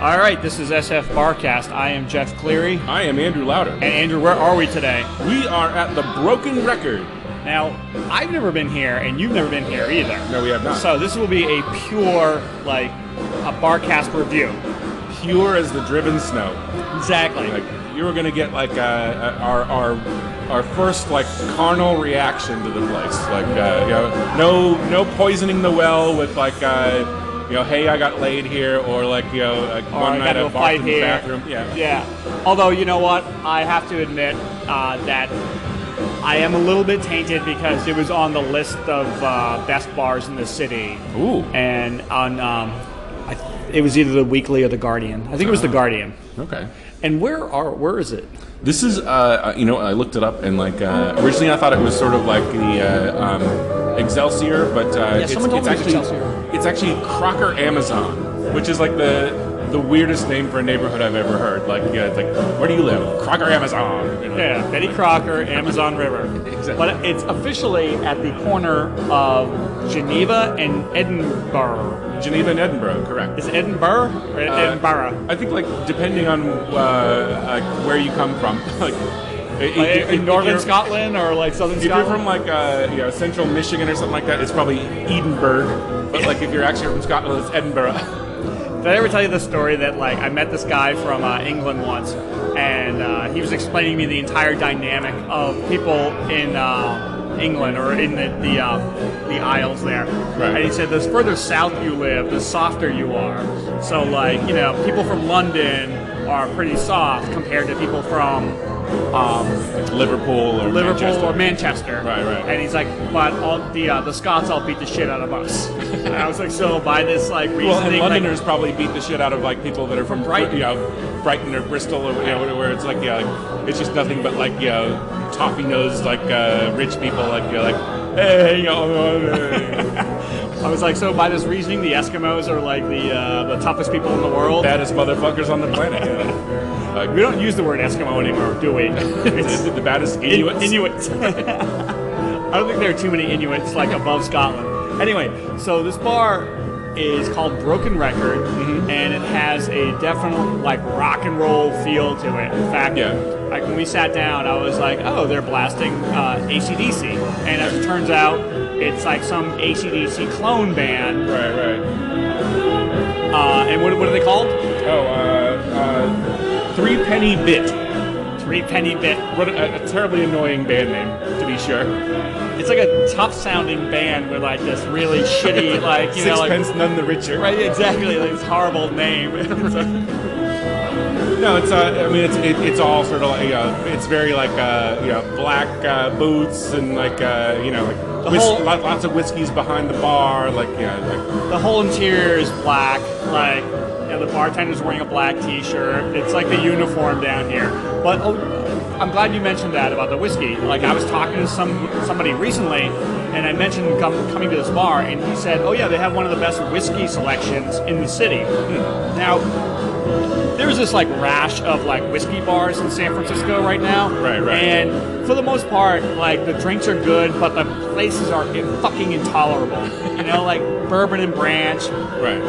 All right, this is SFBarkast. I am Jeff Cleary. I am Andrew Lauder. And Andrew, where are we today? We are at the Broken Record. Now, I've never been here, and you've never been here either. No, we have not. So this will be a pure, like, a Barcast review. Pure as the driven snow. Exactly. Like, you were gonna get like our first like carnal reaction to the place. Like, no poisoning the well with like. Hey, I got laid here, or like, like one night I barfed in the bathroom. Yeah. Although, you know what? I have to admit that I am a little bit tainted because it was on the list of best bars in the city. Ooh. And on, it was either the Weekly or the Guardian. I think it was the Guardian. Okay. And where is it? This is, I looked it up, and like originally I thought it was sort of like the Excelsior, but it's actually Crocker Amazon, which is like the weirdest name for a neighborhood I've ever heard. Like, it's like, where do you live? Crocker Amazon. Yeah, Betty Crocker, Amazon River. Exactly. But it's officially at the corner of Geneva and Edinburgh. Geneva and Edinburgh, correct. Is it Edinburgh or Edinburgh? I think, like, depending on where you come from, like in northern Scotland or like southern Scotland. If you're from like central Michigan or something like that, it's probably Edinburgh. But like if you're actually from Scotland, it's Edinburgh. Did I ever tell you the story that like I met this guy from England once, and he was explaining to me the entire dynamic of people in England or in the Isles there. Right. And he said, the further south you live, the softer you are. So like, people from London are pretty soft compared to people from Liverpool or Manchester. Right. And he's like, but all the Scots all beat the shit out of us. And I was like, so by this like reasoning, well, and Londoners probably beat the shit out of like people that are from Brighton, Brighton or Bristol or where it's like it's just nothing but like toffee nosed like rich people like hey. I was like, so by this reasoning, the Eskimos are like the toughest people in the world, baddest motherfuckers on the planet. Like, we don't use the word Eskimo anymore, do we? It's the baddest Inuits. Inuits. I don't think there are too many Inuits like above Scotland. Anyway, so this bar is called Broken Record, and it has a definite like rock and roll feel to it. In fact, like when we sat down, I was like, oh, they're blasting AC/DC, and as it turns out, it's like some AC/DC clone band. Right. And what are they called? Three Penny Bit. Three Penny Bit. What a terribly annoying band name, to be sure. It's like a tough-sounding band with like this really shitty, like Sixpence None the Richer. Right, exactly. Like this horrible name. No, it's it's all sort of like it's very like black boots and like lots of whiskeys behind the bar, like the whole interior is black, like. The bartender's wearing a black T-shirt. It's like the uniform down here. But I'm glad you mentioned that about the whiskey. Like I was talking to somebody recently, and I mentioned coming to this bar, and he said, "Oh yeah, they have one of the best whiskey selections in the city." Now, there's this like rash of like whiskey bars in San Francisco right now. Right. And for the most part, like the drinks are good, but the places are fucking intolerable. Like Bourbon and Branch. Right.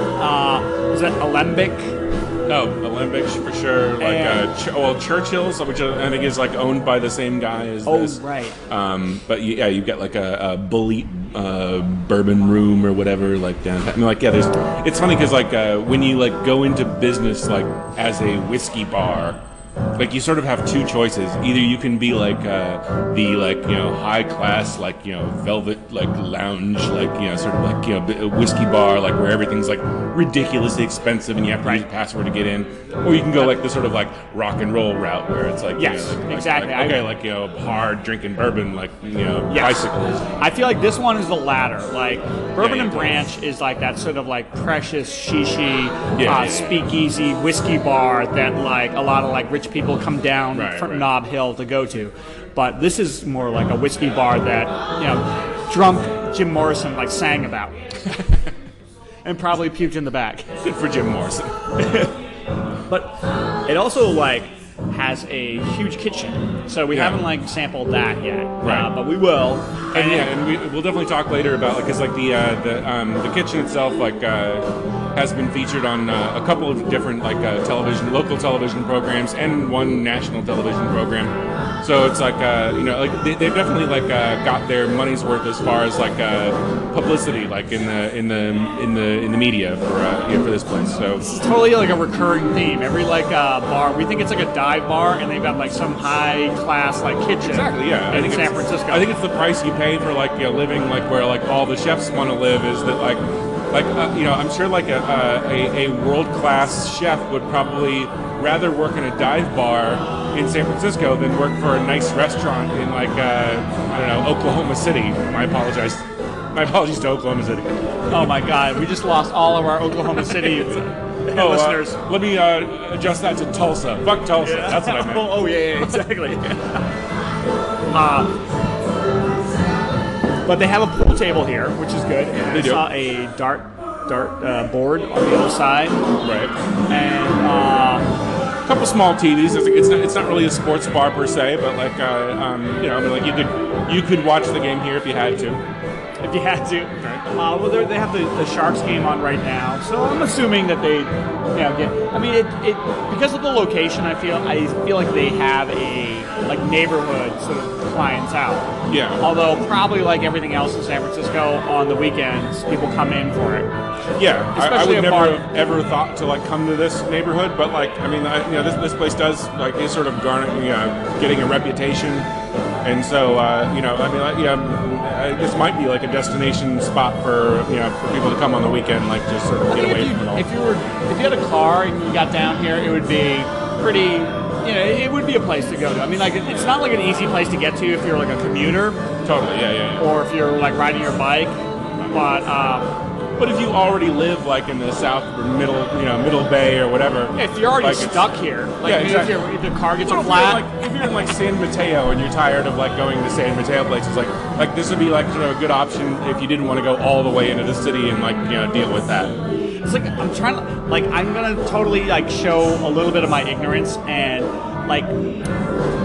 Is that Alembic? No, Alembic for sure. Like Churchill's, which I think is like owned by the same guy as this. Oh, right. But you get like a Bully bourbon room or whatever like downtown. I mean, like it's funny because like when you like go into business like as a whiskey bar. Like you sort of have two choices. Either you can be like the like high class like velvet like lounge like sort of like a whiskey bar like where everything's like ridiculously expensive and you have to use a password to get in, or you can go like the sort of like rock and roll route where it's like exactly hard drinking bourbon like bicycles. I feel like this one is the latter. Like Bourbon and Branch is like that sort of like precious shishi speakeasy whiskey bar that like a lot of like rich people come down from Nob Hill to go to, but this is more like a whiskey bar that drunk Jim Morrison like sang about, and probably puked in the back. Good for Jim Morrison. But it also like has a huge kitchen, so we haven't like sampled that yet, but we will. And we'll definitely talk later about because like the kitchen itself, like has been featured on a couple of different local television programs and one national television program. So it's like they've definitely got their money's worth as far as publicity in the media for this place. So this is totally like a recurring theme. Every bar, we think it's like a dive bar, and they've got like some high class kitchen. Exactly, yeah. In San Francisco. I think it's the price you pay for living where all the chefs want to live. Is that I'm sure a world class chef would probably rather work in a dive bar in San Francisco than work for a nice restaurant in Oklahoma City. My apologies to Oklahoma City. Oh my God, we just lost all of our Oklahoma City listeners. Let me adjust that to Tulsa. Fuck Tulsa. Yeah. That's what I meant. Yeah, exactly. But they have a pool table here, which is good. And I saw a dart board on the other side. Right. And a couple small TVs. It's not really a sports bar per se, but you could watch the game here if you had to. If you had to. Right. Well, they have the Sharks game on right now, so I'm assuming that they, get. I mean, it because of the location. I feel like they have a neighborhood sort of clientele. Yeah. Although probably like everything else in San Francisco, on the weekends people come in for it. Yeah, I Especially would never have ever thought to come to this neighborhood, but this place does is sort of getting a reputation, and so this might be a destination spot for people to come on the weekend, just sort of get away from it all. If you had a car and you got down here, it would be pretty. It would be a place to go to. I mean, it's not an easy place to get to if you're a commuter. Totally, yeah. Or if you're riding your bike, but if you already live in the south or middle bay or whatever, if you're already stuck here, exactly. if the car gets a flat, if you're in San Mateo and you're tired of going to San Mateo places, this would be a good option if you didn't want to go all the way into the city and deal with that. It's I'm trying to I'm gonna totally show a little bit of my ignorance, and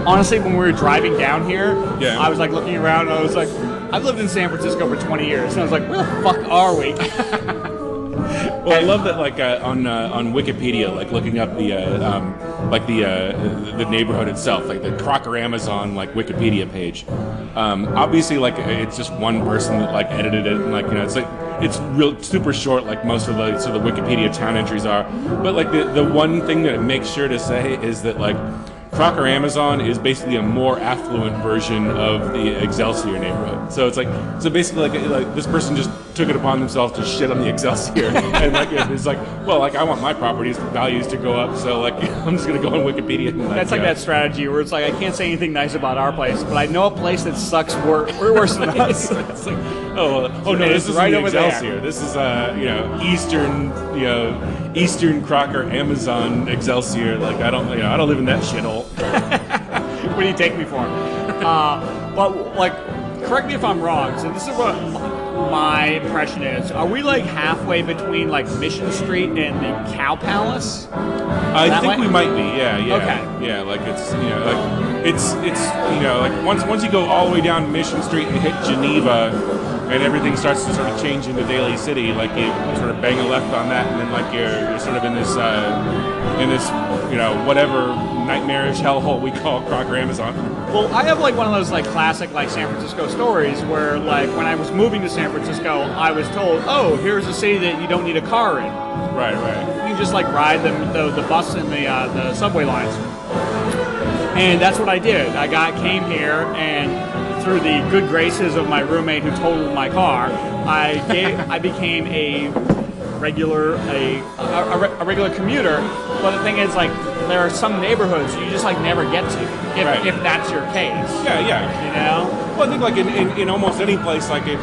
honestly, when we were driving down here, I was looking around and I was I've lived in San Francisco for 20 years, and I was where the fuck are we? Well, I love that on Wikipedia, looking up the neighborhood itself, the Crocker Amazon Wikipedia page. Obviously, it's just one person that edited it, and it's real super short, most of the Wikipedia town entries are. But the one thing that it makes sure to say is that Crocker Amazon is basically a more affluent version of the Excelsior neighborhood. So it's basically this person just took it upon themselves to shit on the Excelsior, and it's I want my property's values to go up, so I'm just gonna go on Wikipedia. And, that's that strategy where it's I can't say anything nice about our place, but I know a place that sucks worse than us. It's no, this is right over Excelsior. There. This is Eastern Crocker Amazon Excelsior. I don't live in that shithole. What do you take me for? But correct me if I'm wrong. So this is what my impression is. Are we halfway between Mission Street and the Cow Palace? I think we might be. Yeah. Okay. Yeah, it's once you go all the way down Mission Street and hit Geneva, and everything starts to sort of change into Daly City, you sort of bang a left on that, and then you're sort of in this whatever nightmarish hellhole we call Crocker Amazon. Well, I have one of those classic San Francisco stories where when I was moving to San Francisco, I was told, oh, here's a city that you don't need a car in. Right. You can just ride the bus and the subway lines. And that's what I did. I came here, and through the good graces of my roommate who totaled my car, I became a regular commuter. But the thing is, there are some neighborhoods you just never get to if that's your case. Yeah. Well, I think in almost any place, if you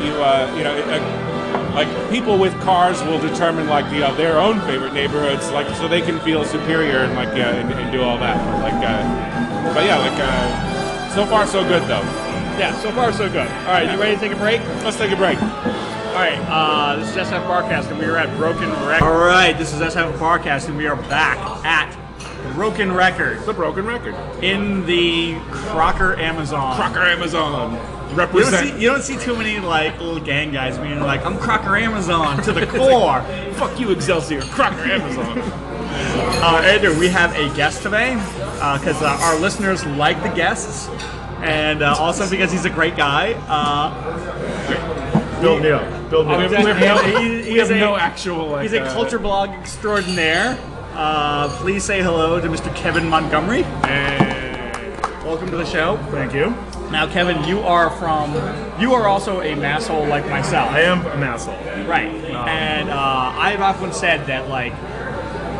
people with cars will determine their own favorite neighborhoods, so they can feel superior and and do all that. So far so good though. Yeah, so far so good. All right, you ready to take a break? Let's take a break. All right, this is SFBarkast, and we are at Broken Record. All right, this is SFBarkast, and we are back at Broken Record. The Broken Record. In the Crocker Amazon. Crocker Amazon. represent. You don't see too many like little gang guys being like, "I'm Crocker Amazon to the core." Fuck you, Excelsior. Crocker Amazon. Andrew, we have a guest today because our listeners like the guests, and also because he's a great guy. Build me up. Build me up. We have no actual. Like, he's a culture blog extraordinaire. Please say hello to Mr. Kevin Montgomery. Hey. Welcome to the show. Thank you. Now, Kevin, you are also a masshole like myself. I am an asshole. Right. And I've often said that, like,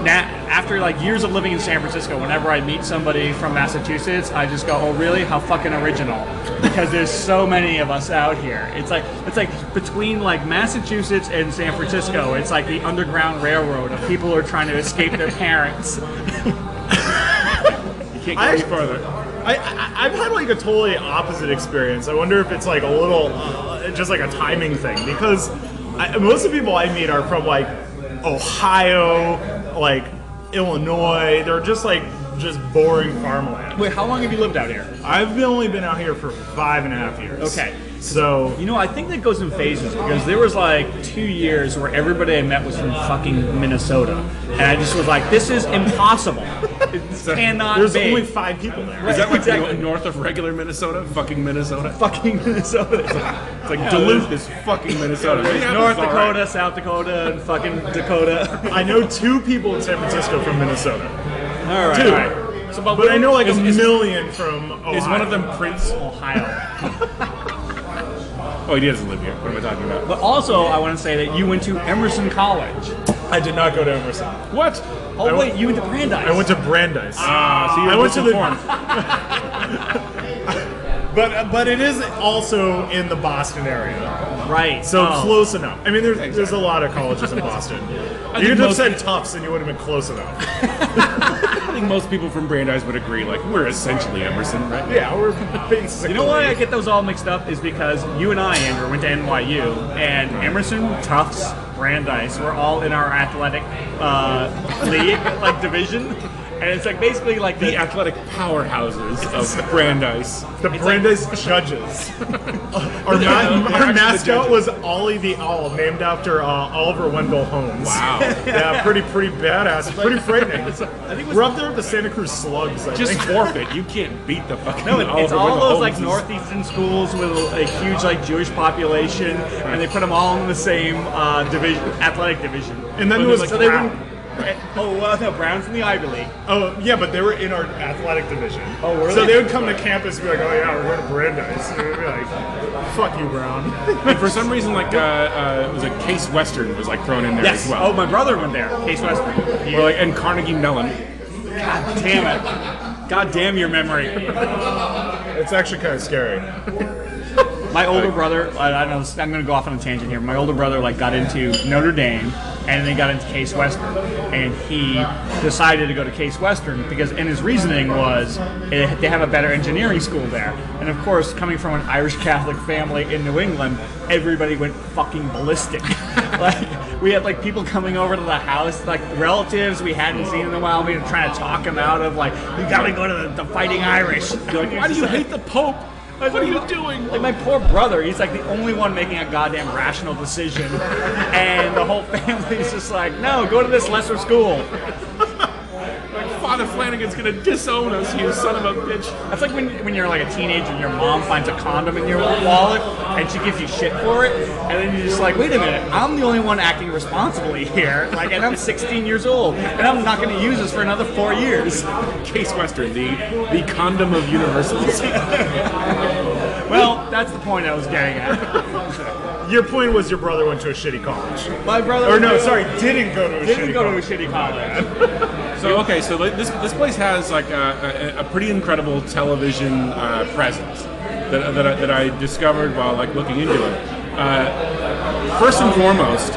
after like years of living in San Francisco, whenever I meet somebody from Massachusetts, I just go, "Oh, really? How fucking original!" Because there's so many of us out here. It's like between like Massachusetts and San Francisco, it's like the Underground Railroad of people who are trying to escape their parents. You can't go any further. I've had like a totally opposite experience. I wonder if it's like a little, just like a timing thing, because most of the people I meet are from like Ohio, like Illinois. They're just boring farmland. Wait, how long have you lived out here? I've only been out here for 5.5 years. Okay. So, I think that goes in phases, because there was like 2 years where everybody I met was from fucking Minnesota, and I just was like, "This is impossible. It cannot there's be." only 5 people there. Is that like Exactly. north of regular Minnesota? Fucking Minnesota. Fucking Minnesota. It's like Duluth is fucking Minnesota. There's North Dakota, South Dakota, and fucking Dakota. I know 2 people in San Francisco from Minnesota. All right. 2. All right. So, But I know like a million from Ohio. Is one of them Prince? Ohio. Oh, he doesn't live here. What am I talking about? But also, I want to say that you went to Emerson College. I did not go to Emerson. What? Oh, wait, you went to Brandeis. I went to Brandeis. So you I went to the. But But it is also in the Boston area, Right. so Oh. close enough. I mean, there's a lot of colleges in Boston. You could have said Tufts, and you would have been close enough. I think most people from Brandeis would agree. Like, we're essentially Emerson, right? Yeah, we're basically. You know why I get those all mixed up is because you and I, Andrew, went to NYU, and Emerson, Tufts, Brandeis were all in our athletic league, like division. And it's like basically like The athletic powerhouses of Brandeis. The Brandeis judges. Our mascot was Ollie the Owl, named after Oliver Wendell Holmes. Wow. Yeah, pretty badass. It's pretty frightening. We're up there with the Santa Cruz Slugs. I Just think. forfeit. You can't beat the fucking. No, it's Oliver all Wendell those like Holmeses. northeastern schools with a huge like Jewish population, and they put them all in the same division, athletic division. And then But there was like, Brown. Oh well, no, Brown's in the Ivy League. Oh yeah, but they were in our athletic division. Oh, were So they? they would come to campus and be like, "Oh yeah, we're going to Brandeis." And we'd be like, "Fuck you, Brown." And for some reason, like, it was like Case Western was like thrown in there Yes. as well. Oh, my brother went there. Case Western. Or like, and Carnegie Mellon. God damn it. God damn your memory. It's actually kind of scary. My older brother, I don't know, I'm going to go off on a tangent here. My older brother like got into Notre Dame and then got into Case Western. And he decided to go to Case Western because, and his reasoning was they have a better engineering school there. And of course, coming from an Irish Catholic family in New England, everybody went fucking ballistic. Like, we had like people coming over to the house, like relatives we hadn't seen in a while. We were trying to talk them out of like, you got to go to the Fighting Irish. You're like, why do you hate the Pope? What are you doing? Like my poor brother, he's like the only one making a goddamn rational decision, and the whole family's just like, no, go to this lesser school. Like, Father Flanagan's gonna disown us, you son of a bitch. That's like when you're like a teenager and your mom finds a condom in your wallet and she gives you shit for it, and then you're just like, wait a minute, I'm the only one acting responsibly here, like, and I'm 16 years old, and I'm not going to use this for another 4 years. Case Western, the condom of universities. Well, that's the point I was getting at. Your point was your brother went to a shitty college. My brother, Or no, sorry, didn't go to a didn't shitty go college. to a shitty college. So okay, so like, this place has like a pretty incredible television presence that I discovered while like looking into it. First and foremost,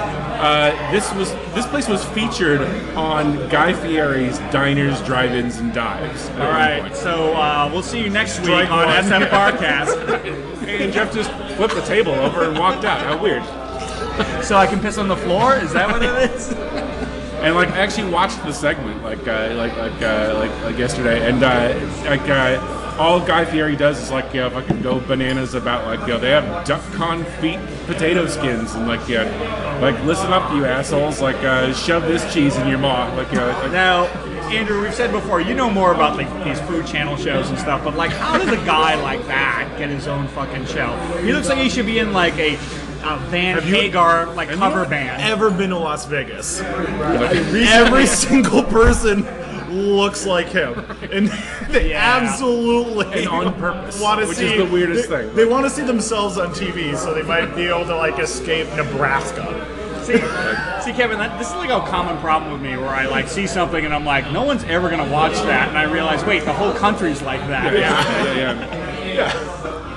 this place was featured on Guy Fieri's Diners, Drive-Ins, and Dives. All right, so we'll see you next week Strike on one. SFBarkast. And Jeff just flipped the table over and walked out. How weird. So I can piss on the floor? Is that what it is? And like I actually watched the segment like yesterday, and all Guy Fieri does is like, fucking go bananas about like, they have duck confit potato skins and like, like listen up, you assholes, like shove this cheese in your maw, like, like Now, Andrew, we've said before, you know more about like these food channel shows and stuff, but like, how does a guy like that get his own fucking show? He looks like he should be in like a Van Hagar like cover band. Ever been to Las Vegas? Every single person looks like him, and they absolutely and on purpose, want to which see. is the weirdest thing. They want to see themselves on TV, so they might be able to like escape Nebraska. See, Kevin, this is like a common problem with me, where I like see something and I'm like, no one's ever gonna watch that, and I realize, wait, the whole country's like that. Yeah.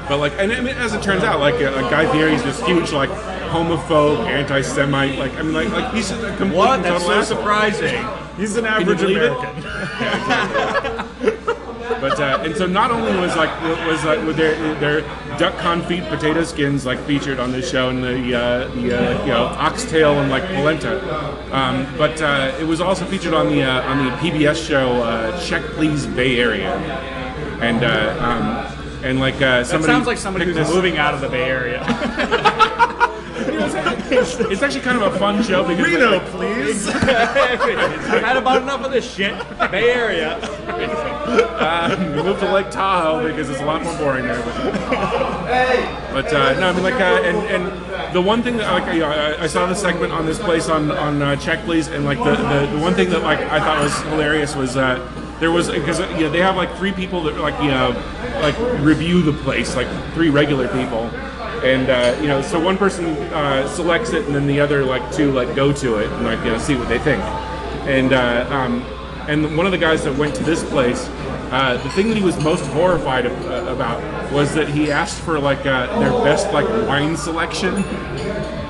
But like, and I mean, as it turns out, like Guy Fieri's this huge like homophobe, anti-Semite. Like, I mean, like he's a complete What? That's so asshole. surprising. He's an average believe it? American. But and so not only was with their duck confit potato skins like featured on this show, and the oxtail and like polenta, but it was also featured on the PBS show Check Please Bay Area, and like somebody. That sounds like somebody who's picked this- moving out of the Bay Area. It's actually kind of a fun show because Reno, please. I've had about enough of this shit. Bay Area. we moved to Lake Tahoe because it's a lot more boring there. But no, I mean like, and the one thing that like, I saw the segment on this place on Check Please, and like the one thing that like I thought was hilarious was there was, because they have like 3 people that like review the place, like 3 regular people. And so one person selects it, and then the other like 2 like go to it and like see what they think. And one of the guys that went to this place, the thing that he was most horrified about was that he asked for like their best like wine selection,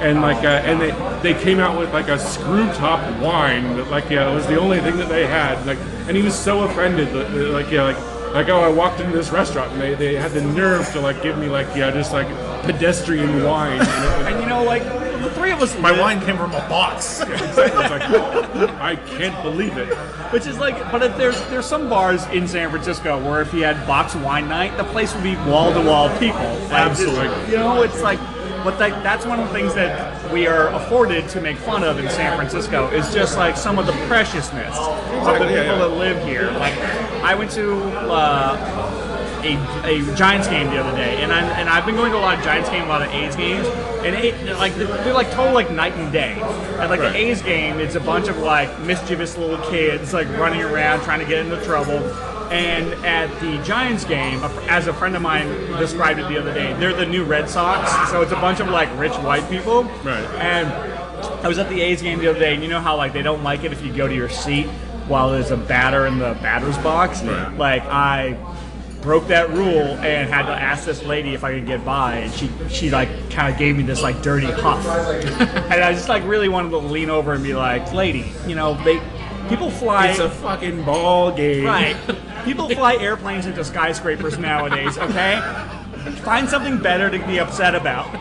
and like and they came out with like a screw top wine that like was the only thing that they had, like, and he was so offended that like oh, I walked into this restaurant and they had the nerve to like give me like just like pedestrian wine. And like the 3 of us. My wine came from a box. It's like, I can't believe it. Which is like, but if there's some bars in San Francisco where if you had box wine night, the place would be wall to wall people. Like, Absolutely. It's like, but that's one of the things that we are afforded to make fun of in San Francisco is just like some of the preciousness of the people that live here. Like, I went to a Giants game the other day, and I've been going to a lot of Giants games, a lot of A's games, and they're like total like night and day. And like the A's game, it's a bunch of like mischievous little kids like running around trying to get into trouble. And at the Giants game, as a friend of mine described it the other day, they're the new Red Sox, so it's a bunch of like rich white people. Right. And I was at the A's game the other day, and you know how like they don't like it if you go to your seat while there's a batter in the batter's box? Right. Like, I broke that rule and had to ask this lady if I could get by, and she like kind of gave me this like dirty huff. And I just like really wanted to lean over and be like, lady, people fly. It's a fucking ball game. Right. People fly airplanes into skyscrapers nowadays, okay? Find something better to be upset about.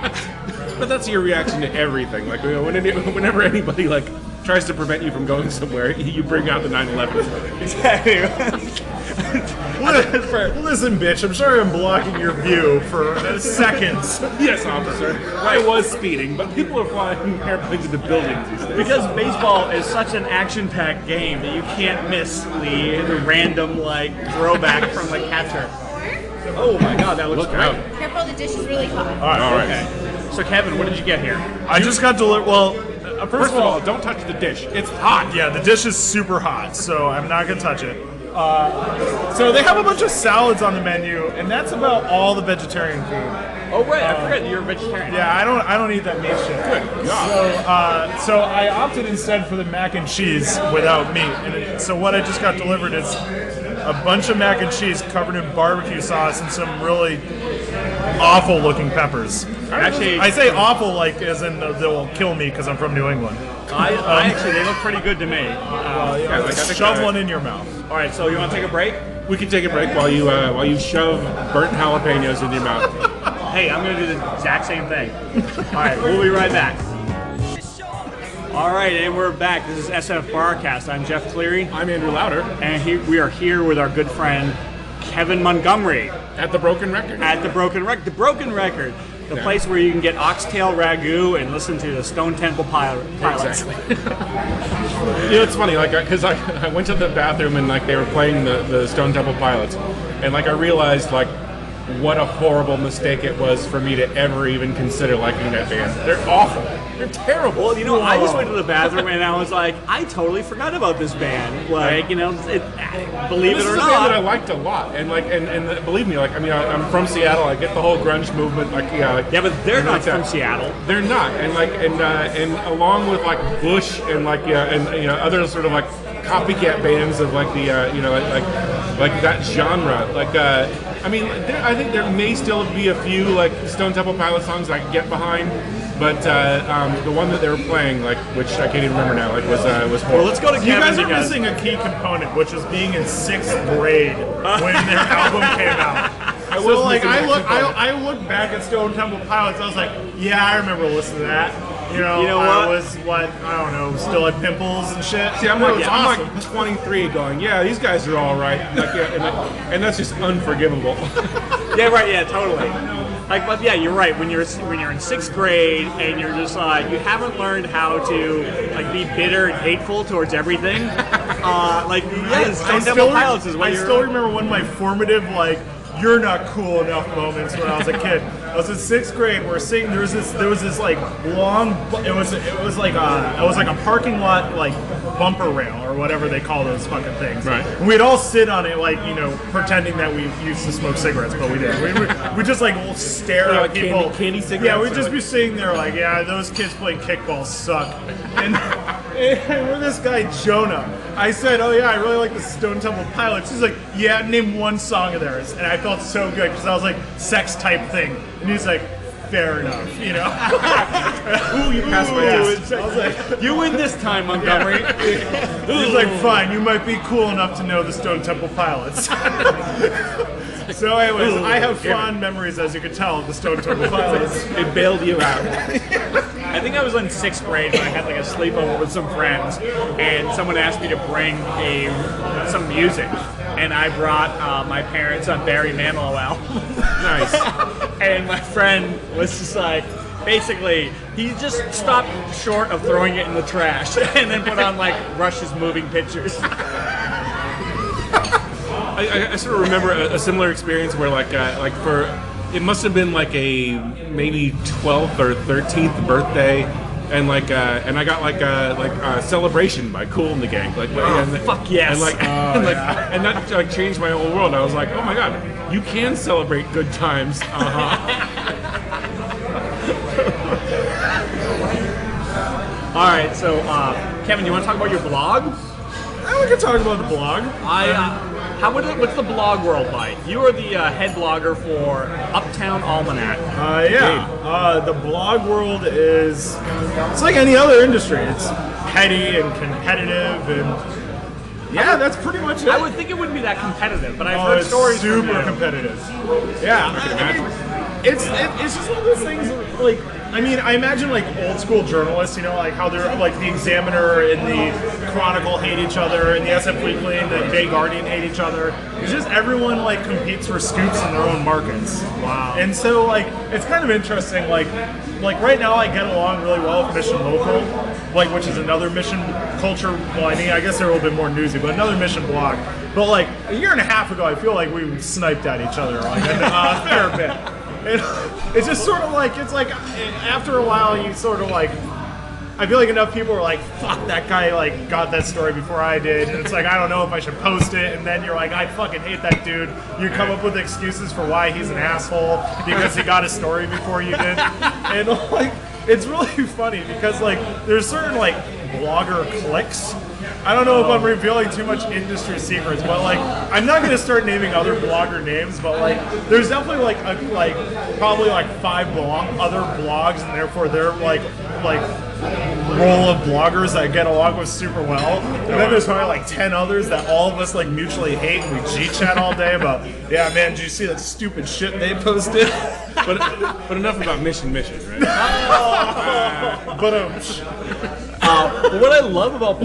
But that's your reaction to everything. Like, whenever anybody like tries to prevent you from going somewhere, you bring out the 9/11. Exactly. Listen, bitch, I'm sorry I'm blocking your view for seconds. Yes, officer. I was speeding, but people are flying airplanes into buildings these days. Because baseball is such an action-packed game that you can't miss the random like throwback from the catcher. Oh my God, that looks Look great. out. Careful, the dish is really hot. All right. Okay. So Kevin, what did you get here? I just got delivered. Well, First of all, don't touch the dish. It's hot. yeah, the dish is super hot, so I'm not gonna touch it. So they have a bunch of salads on the menu, and that's about all the vegetarian food. Oh right, I forgot you're a vegetarian. Yeah, I don't eat that meat shit. So I opted instead for the mac and cheese without meat. So what I just got delivered is a bunch of mac and cheese covered in barbecue sauce and some really awful looking peppers. Actually, I say awful like as in they'll kill me because I'm from New England. I actually they look pretty good to me. Yeah, like, I think, Shove one in your mouth. All right, so you want to take a break? We can take a break while you shove burnt jalapenos in your mouth. Hey, I'm going to do the exact same thing. All right, we'll be right back. All right, and we're back. This is SF Barkast. I'm Jeff Cleary. I'm Andrew Lauder. And we are here with our good friend, Kevin Montgomery At the Broken Record. at the Broken Record. The Broken Record, the place where you can get oxtail ragu and listen to the Stone Temple Pilots. Exactly. It's funny, like, because I went to the bathroom and like they were playing the Stone Temple Pilots, and like I realized like what a horrible mistake it was for me to ever even consider liking that band. They're awful. They're terrible. Well, you know, I just went to the bathroom and I was like, I totally forgot about this band. Like, you know, believe This it or is a band that I not. liked a lot, and like, and believe me, like, I mean, I'm from Seattle. I get the whole grunge movement, like, Yeah, but they're and not like that. from Seattle. They're not, and like, and along with like Bush and like, and you know, other sort of like copycat bands of like the, you know, like that genre. Like, I mean, I think there may still be a few like Stone Temple Pilots songs I can get behind. But the one that they were playing, like, which I can't even remember now, like, was horrible. Well, let's go to You Kevin. guys are missing a key component, which is being in 6th grade when their album came out. So like I look back at Stone Temple Pilots, I was like, yeah, I remember listening to that. You know what? I was I don't know, still had pimples and shit. See, I'm awesome. like 23 going, yeah, these guys are all right. Like, yeah, and that's just unforgivable. Yeah, right. Yeah, totally. Like, but yeah, you're right. When you're in 6th grade and you're just like you haven't learned how to like be bitter and hateful towards everything. Like, yes, Stone Temple Pilots is what I you're. still remember one of my formative like you're not cool enough moments when I was a kid. I was in 6th grade. We're singing. There was this like long. It was like a parking lot like bumper rail or whatever they call those fucking things. Right. And we'd all sit on it like, you know, pretending that we used to smoke cigarettes, but we didn't. We just like stare at Like people. candy cigarettes. Yeah, we'd or just like- be sitting there like, yeah, those kids playing kickball suck. And we're this guy Jonah. I said, oh yeah, I really like the Stone Temple Pilots. He's like, yeah, name one song of theirs. And I felt so good because I was like, sex type thing. And he's like, fair enough, you know. Ooh, you passed my test. I was like, You win this time, Montgomery. he's like, fine, you might be cool enough to know the Stone Temple Pilots. So anyways, I have fond memories, as you can tell, of the Stone Temple Pilots. It bailed you out. I think I was in 6th grade when I had like a sleepover with some friends, and someone asked me to bring some music, and I brought my parents on Barry Manilow album. Nice. And my friend was just like, basically, he just stopped short of throwing it in the trash, and then put on like Rush's Moving Pictures. I sort of remember a similar experience where like for it must have been like a maybe 12th or 13th birthday, and like and I got like a Celebration by Kool and the Gang, like fuck yes. and like and that like changed my whole world. I was like, oh my god, you can celebrate good times. All right, so Kevin, you want to talk about your blog? We can talk about the blog. What's the blog world like? You are the head blogger for Uptown Almanac. The blog world it's like any other industry. It's petty and competitive, and yeah, that's pretty much it. I would think it wouldn't be that competitive, but I've heard it's stories from super you. competitive. Yeah, I mean, it's just one of those things. Like, I mean, I imagine like old school journalists, you know, like how they're like the Examiner and the Chronicle hate each other, and the SF Weekly and the Bay Guardian hate each other. It's just everyone like competes for scoops in their own markets. Wow. And so like it's kind of interesting. Like right now, I get along really well with Mission Local, like which is another Mission culture. Well, I mean, I guess they're a little bit more newsy, but another Mission blog. But like a year and a half ago, I feel like we sniped at each other like a fair bit. And it's just sort of like, it's like after a while you sort of like, I feel like enough people are like, fuck, that guy like got that story before I did, and it's like, I don't know if I should post it, and then you're like, I fucking hate that dude. You come up with excuses for why he's an asshole because he got a story before you did. And like, it's really funny because like there's certain like blogger cliques. I don't know if I'm revealing too much industry secrets, but like I'm not gonna start naming other blogger names, but like there's definitely like probably like 5 other blogs, and therefore they're like roll of bloggers that I get along with super well, and then there's probably like 10 others that all of us like mutually hate, and we G-chat all day about, yeah man, did you see that stupid shit they posted? but enough about mission, right? But What I love about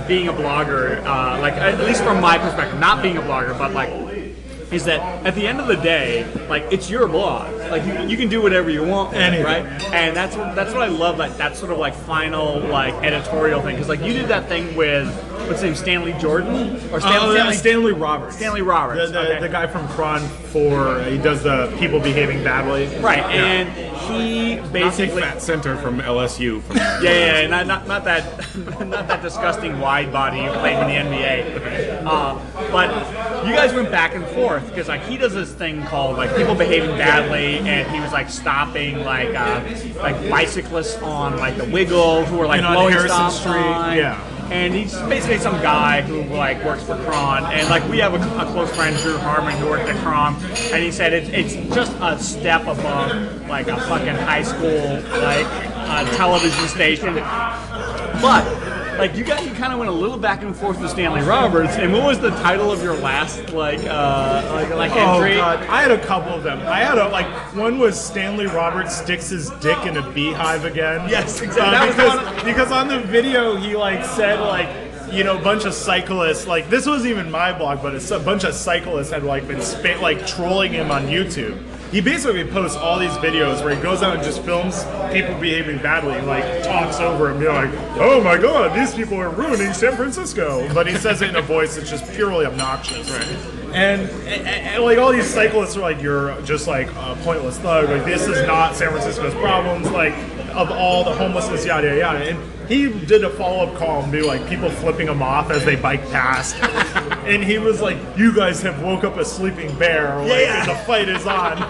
being a blogger, like at least from my perspective, not being a blogger, but like is that at the end of the day, like, it's your blog. Like, you can do whatever you want, right? And that's what I love. Like, that sort of like final like editorial thing, because like you did that thing with what's his name, Stanley Jordan or Stanley Roberts. Stanley Roberts, the guy from Cron 4. He does the people behaving badly. Right, and he basically Fat Center from LSU. Not that disgusting wide body you played in the NBA. But you guys went back and forth because like he does this thing called like people behaving badly, and he was like stopping like bicyclists on like the Wiggle who were like blowing stop signs. And he's basically some guy who like works for Cron, and like we have a close friend, Drew Harmon, who worked at Cron, and he said it's just a step above like a fucking high school like television station. But like you kind of went a little back and forth with Stanley Roberts, and what was the title of your last like entry? Oh god, I had a couple of them. I had one was Stanley Roberts sticks his dick in a beehive again. Yes, exactly. Because on the video he like said like, you know, a bunch of cyclists, like this wasn't even my blog, but it's a bunch of cyclists had like been trolling him on YouTube. He basically posts all these videos where he goes out and just films people behaving badly and like talks over and be like, oh my god, these people are ruining San Francisco. But he says it in a voice that's just purely obnoxious. Right. And like all these cyclists are like, you're just like a pointless thug. Like this is not San Francisco's problems. Like of all the homelessness, yada yada. And he did a follow-up call and be like people flipping him off as they bike past. And he was like, you guys have woke up a sleeping bear, like, and the fight is on.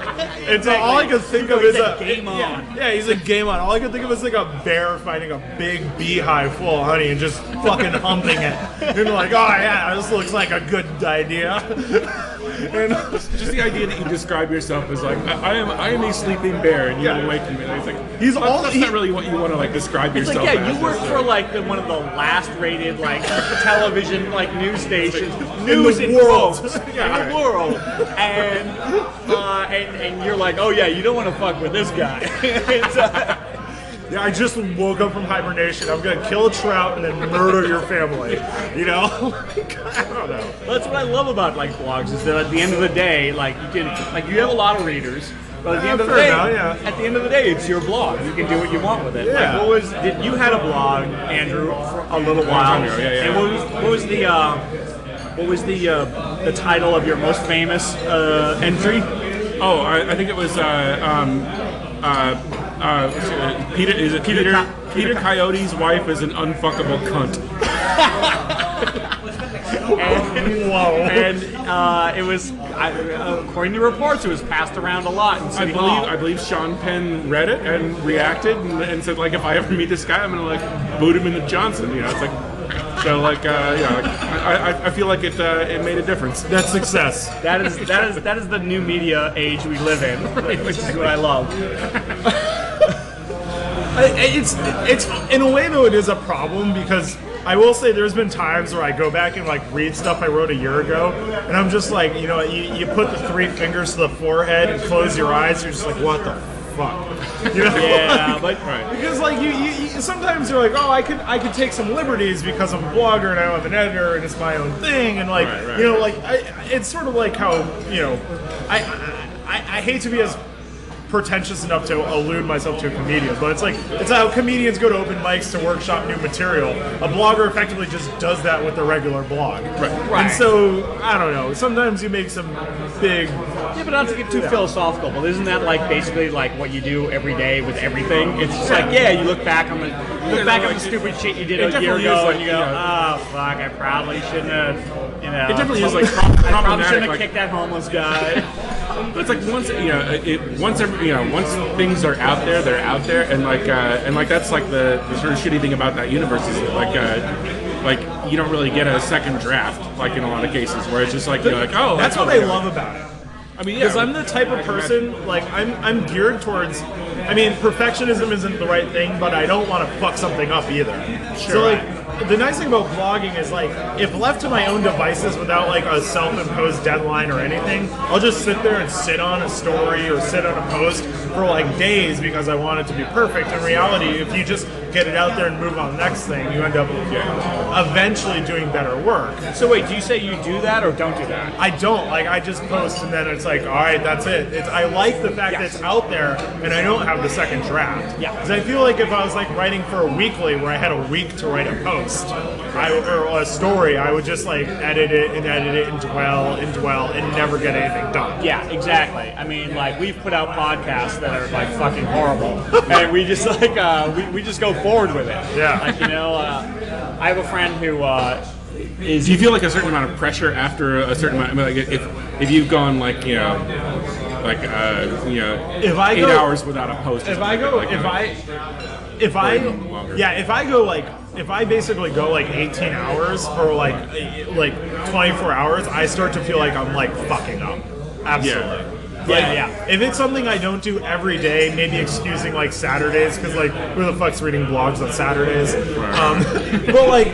And so all I could think of is a game on. Yeah, he's like game on. All I could think of is like a bear fighting a big beehive full of honey and just fucking humping it. And like, oh yeah, this looks like a good idea. And just the idea that you describe yourself as like, I am a sleeping bear, and you're waking me. And it's like that's not really what you want to like describe it's yourself. Like, yeah, as. you work for like one of the last rated like television like news stations, news in the world, in the world, and you're like, oh yeah, you don't want to fuck with this guy. Yeah, I just woke up from hibernation. I'm gonna kill a trout and then murder your family. You know? I don't know. That's what I love about like blogs, is that at the end of the day, like you have a lot of readers, but at the end of the day, at the end of the day, it's your blog. You can do what you want with it. Yeah. Like, you had a blog, Andrew, for a little while. And what was the title of your most famous entry? Oh, I think it was Peter Coyote's wife is an unfuckable cunt. And it was, according to reports, it was passed around a lot in City Hall. I believe Sean Penn read it and reacted and said like, if I ever meet this guy, I'm gonna like boot him into Johnson. You know, it's like. So like, I feel like it made a difference. That's success. That is the new media age we live in, which is what I love. It's in a way though it is a problem, because I will say there's been times where I go back and like read stuff I wrote a year ago, and I'm just like, you know, you put the 3 fingers to the forehead and close your eyes, you're just like, what the fuck? You know? Yeah, but because like you sometimes you're like, oh, I could take some liberties because I'm a blogger and I'm an editor and it's my own thing, and like you know, like it's sort of like how, you know, I hate to be as pretentious enough to allude myself to a comedian, but it's how comedians go to open mics to workshop new material. A blogger effectively just does that with a regular blog. Right. And so, I don't know, sometimes you make some big... Yeah, but not to get too philosophical, but isn't that like basically like what you do every day with everything? It's just like, yeah, you look back on the stupid shit you did a year ago, and you go, oh fuck, I probably shouldn't have, you know. It definitely is like I probably shouldn't have kicked that homeless guy. But it's like once things are out there, they're out there, and like that's like the sort of shitty thing about that universe is that like you don't really get a second draft, like in a lot of cases, where it's just like you're like, oh, that's what I love about it. I mean, because I'm the type of person, like I'm geared towards. I mean, perfectionism isn't the right thing, but I don't want to fuck something up either. Sure. So like, the nice thing about vlogging is like, if left to my own devices without like a self-imposed deadline or anything, I'll just sit there and sit on a story or sit on a post for like days because I want it to be perfect. In reality, if you just get it out there and move on to the next thing, you end up eventually doing better work. So wait, do you say you do that or don't do that? I don't. Like, I just post and then it's like, all right, that's it. I like the fact that it's out there and I don't have the second draft. Yeah. Because I feel like if I was like writing for a weekly where I had a week to write a post or a story, I would just like edit it and dwell and never get anything done. Yeah, exactly. I mean, like, we've put out podcasts that are like fucking horrible, and we just like we just go forward with it. Yeah. Like, you know, I have a friend who is. Do you feel like a certain amount of pressure after a certain amount? I mean, like if you've gone like If I 8 go- hours without a post, If I go, like, if I longer. if I basically go like 18 hours for like 24 hours, I start to feel like I'm like fucking up. Absolutely. Yeah. If it's something I don't do every day, maybe excusing like Saturdays, because like who the fuck's reading blogs on Saturdays? But like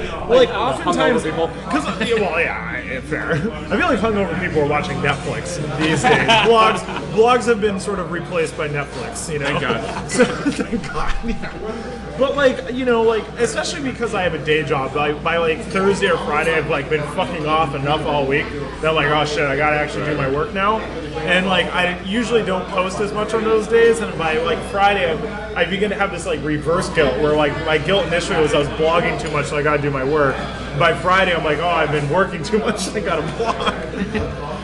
oftentimes, hungover people. because fair. I feel like hungover people are watching Netflix these days. Blogs have been sort of replaced by Netflix. You know, Thank God. So, thank God. Yeah. But like, you know, like especially because I have a day job, by like Thursday or Friday, I've like been fucking off enough all week that like, oh shit, I gotta actually do my work now. And like, I usually don't post as much on those days, and by like Friday, I begin to have this like reverse guilt, where like my guilt initially was I was blogging too much, so I gotta do my work. By Friday, I'm like, oh, I've been working too much, so I gotta blog.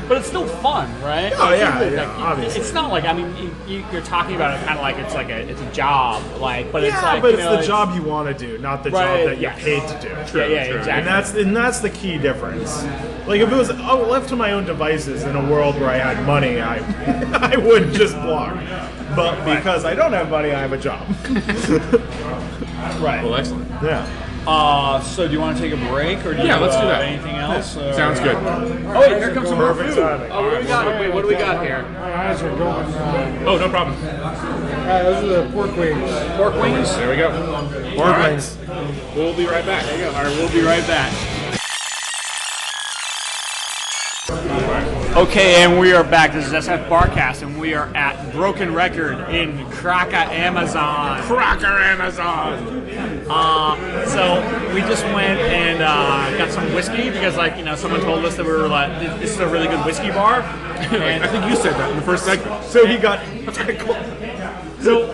But it's still fun, right? Oh, yeah, Like, yeah, obviously. It's not like, I mean, you're talking about it kind of like it's a job, like, but it's Yeah, like, but you it's know, the job you want to do, not the Right, job that you're yes. paid to do. Yeah, exactly. And that's the key difference. Like if it was left to my own devices in a world where I had money, I I would just blog. But because I don't have money, I have a job. Right. Well, excellent. Yeah. So do you want to take a break, or do you Let's do that. anything else? or- Sounds good. Oh wait, here comes some more Perfect food. timing. Oh, what do we got? Wait, what do we got here? My eyes are going. Oh, no problem. Those are the pork wings. Pork wings. There we go. Pork wings. We'll be right back. All right, we'll be right back. Okay, and we are back. This is SFBarkast, and we are at Broken Record in Crocker, Amazon. So we just went and got some whiskey because, like, you know, someone told us that we were like, this is a really good whiskey bar. And I think you said that in the first segment. So he got. so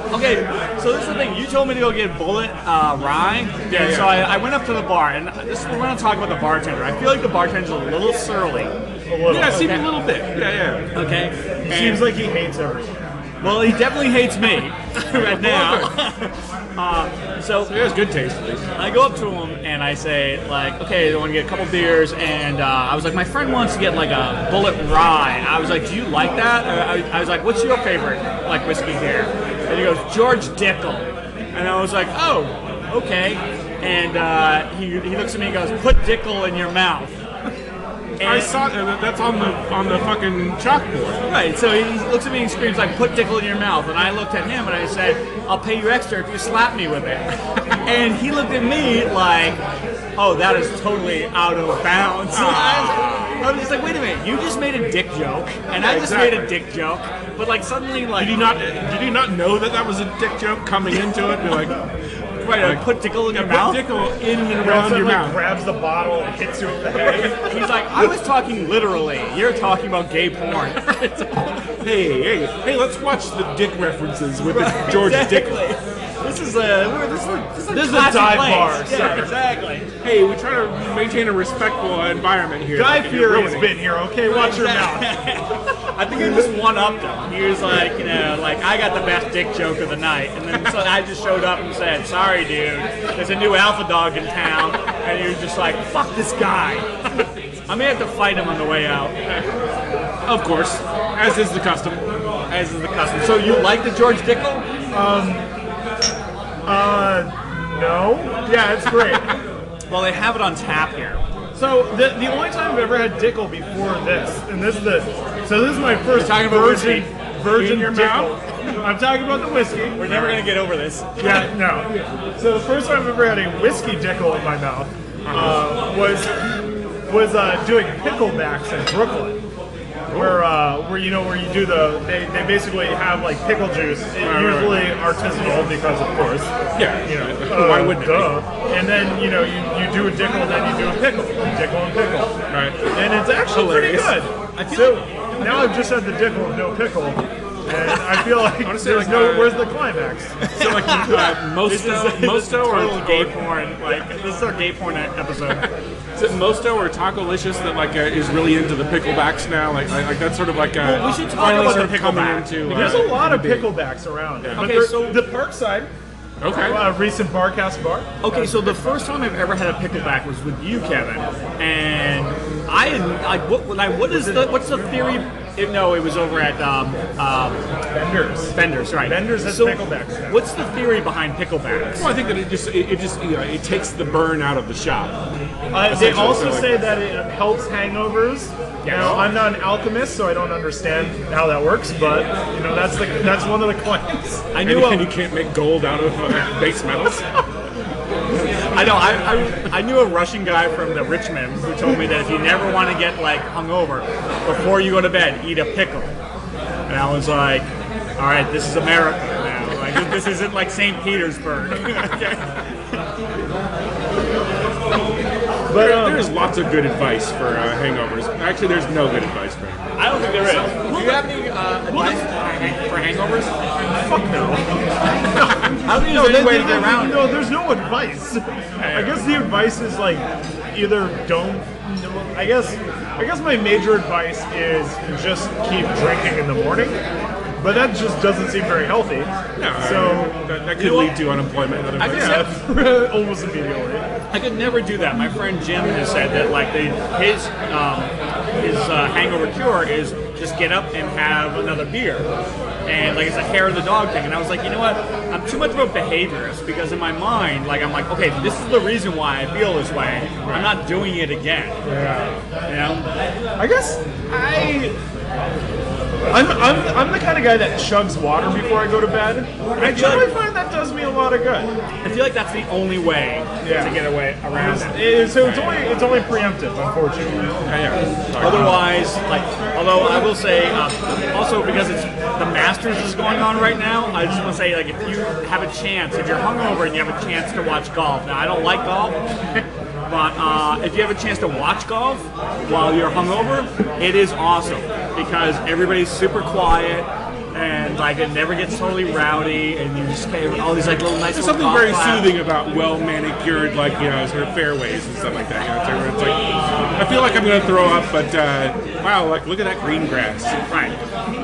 this is the thing. You told me to go get Bullet Rye, and so I went up to the bar, and we're going to talk about the bartender. I feel like the bartender's a little surly. Yeah, it seems a little bit. Yeah. Okay. Seems like he hates everything. Well, he definitely hates me right now. So He has good taste, at least. I go up to him and I say, like, okay, I want to get a couple beers, and I was like, my friend wants to get like a Bullet Rye. I was like, do you like that? I was like, what's your favorite like whiskey here? And he goes, George Dickel. And I was like, oh, okay. And he looks at me and goes, put Dickel in your mouth. And I saw that's on the fucking chalkboard. Right, so he looks at me and screams like, put Dickel in your mouth. And I looked at him and I said, I'll pay you extra if you slap me with it. And he looked at me like, oh, that is totally out of bounds. I was just like, wait a minute, you just made a dick joke, and I just made a dick joke, but like suddenly like... Did you not know that was a dick joke coming into it? You're like, Right, put Dickel in your mouth? put Dickel in and around your mouth. Grabs the bottle and hits you in the head. He's like, I was talking literally. You're talking about gay porn. Hey, let's watch the dick references with the George Dickel. This is a dive classic bar, place. sir. Yeah, exactly. Hey, we try to maintain a respectful environment here. Guy Like, you're Fieri's ruining been here, okay? Watch your mouth. I think I just one-upped him. He was like, you know, like, I got the best dick joke of the night. And then so I just showed up and said, sorry, dude, there's a new alpha dog in town. And he was just like, fuck this guy. I may have to fight him on the way out. Of course, as is the custom. As is the custom. So you like the George Dickel? No. Yeah, it's great. Well, they have it on tap here. So the only time I've ever had Dickel before this, and this is my first talking about virgin In your Dickel. I'm talking about the whiskey. We're never going to get over this. Yeah, no. So the first time I've ever had a whiskey Dickel in my mouth was doing picklebacks in Brooklyn. where you know where you do they basically have like pickle juice, usually artisanal because of course. Yeah. You know, why wouldn't it? And then you know you do a dickle, and then you do a pickle, dickle and pickle. Right. And it's actually Hilarious. pretty good. So now I've just had the dickle with no pickle, and I feel like Honestly, there's where's the climax? So like Mosto Total or gay porn. Like this is our gay porn episode. is it Mosto or Tacolicious that like is really into the picklebacks now? Like that's sort of like we should talk finally about sort the of coming pickleback. into. There's a lot of picklebacks around. But Okay, so- the Parkside, Okay. recent Barcast bar. Okay, so the first time I've ever had a pickleback was with you, Kevin, and what's the theory? No, it was over at Vendors, right? Vendors has picklebacks now. What's the theory behind picklebacks? Well, I think that it takes the burn out of the shop. They also say that it helps hangovers. Yes. Now, I'm not an alchemist, so I don't understand how that works, but you know that's one of the claims. I knew And you can't make gold out of base metals. I know. I knew a Russian guy from the Richmond who told me that if you never want to get like hungover before you go to bed, eat a pickle. And I was like, all right, this is America now. Like this isn't like St. Petersburg. Okay? But There's lots of good advice for hangovers. Actually, there's no good advice for hangovers. I don't think there is. Do you have any advice for hangovers? fuck no. I don't think there's any way to get around it. No, there's no advice. I guess the advice is like either don't. I guess my major advice is just keep drinking in the morning. But that just doesn't seem very healthy. No, So that could lead to unemployment and other I things. guess almost immediately. I could never do that. My friend Jim has said that like his hangover cure is just get up and have another beer. And like it's a hair of the dog thing. And I was like, you know what? I'm too much of a behaviorist because in my mind, like I'm like, okay, this is the reason why I feel this way. I'm not doing it again. Yeah. You know? I guess I'm the kind of guy that chugs water before I go to bed. I generally find that does me a lot of good. I feel like that's the only way to get away around it. So it's only preemptive, unfortunately. Otherwise, like, although I will say, also because it's the Masters is going on right now, I just want to say, like, if you have a chance, if you're hungover and you have a chance to watch golf. Now, I don't like golf, but if you have a chance to watch golf while you're hungover, it is awesome because everybody's super quiet. And like it never gets totally rowdy, and you just get all these like little nice. There's little something very golf claps. soothing about well manicured, like sort of fairways and stuff like that. It's like I feel like I'm gonna throw up, but wow, like look at that green grass. Right.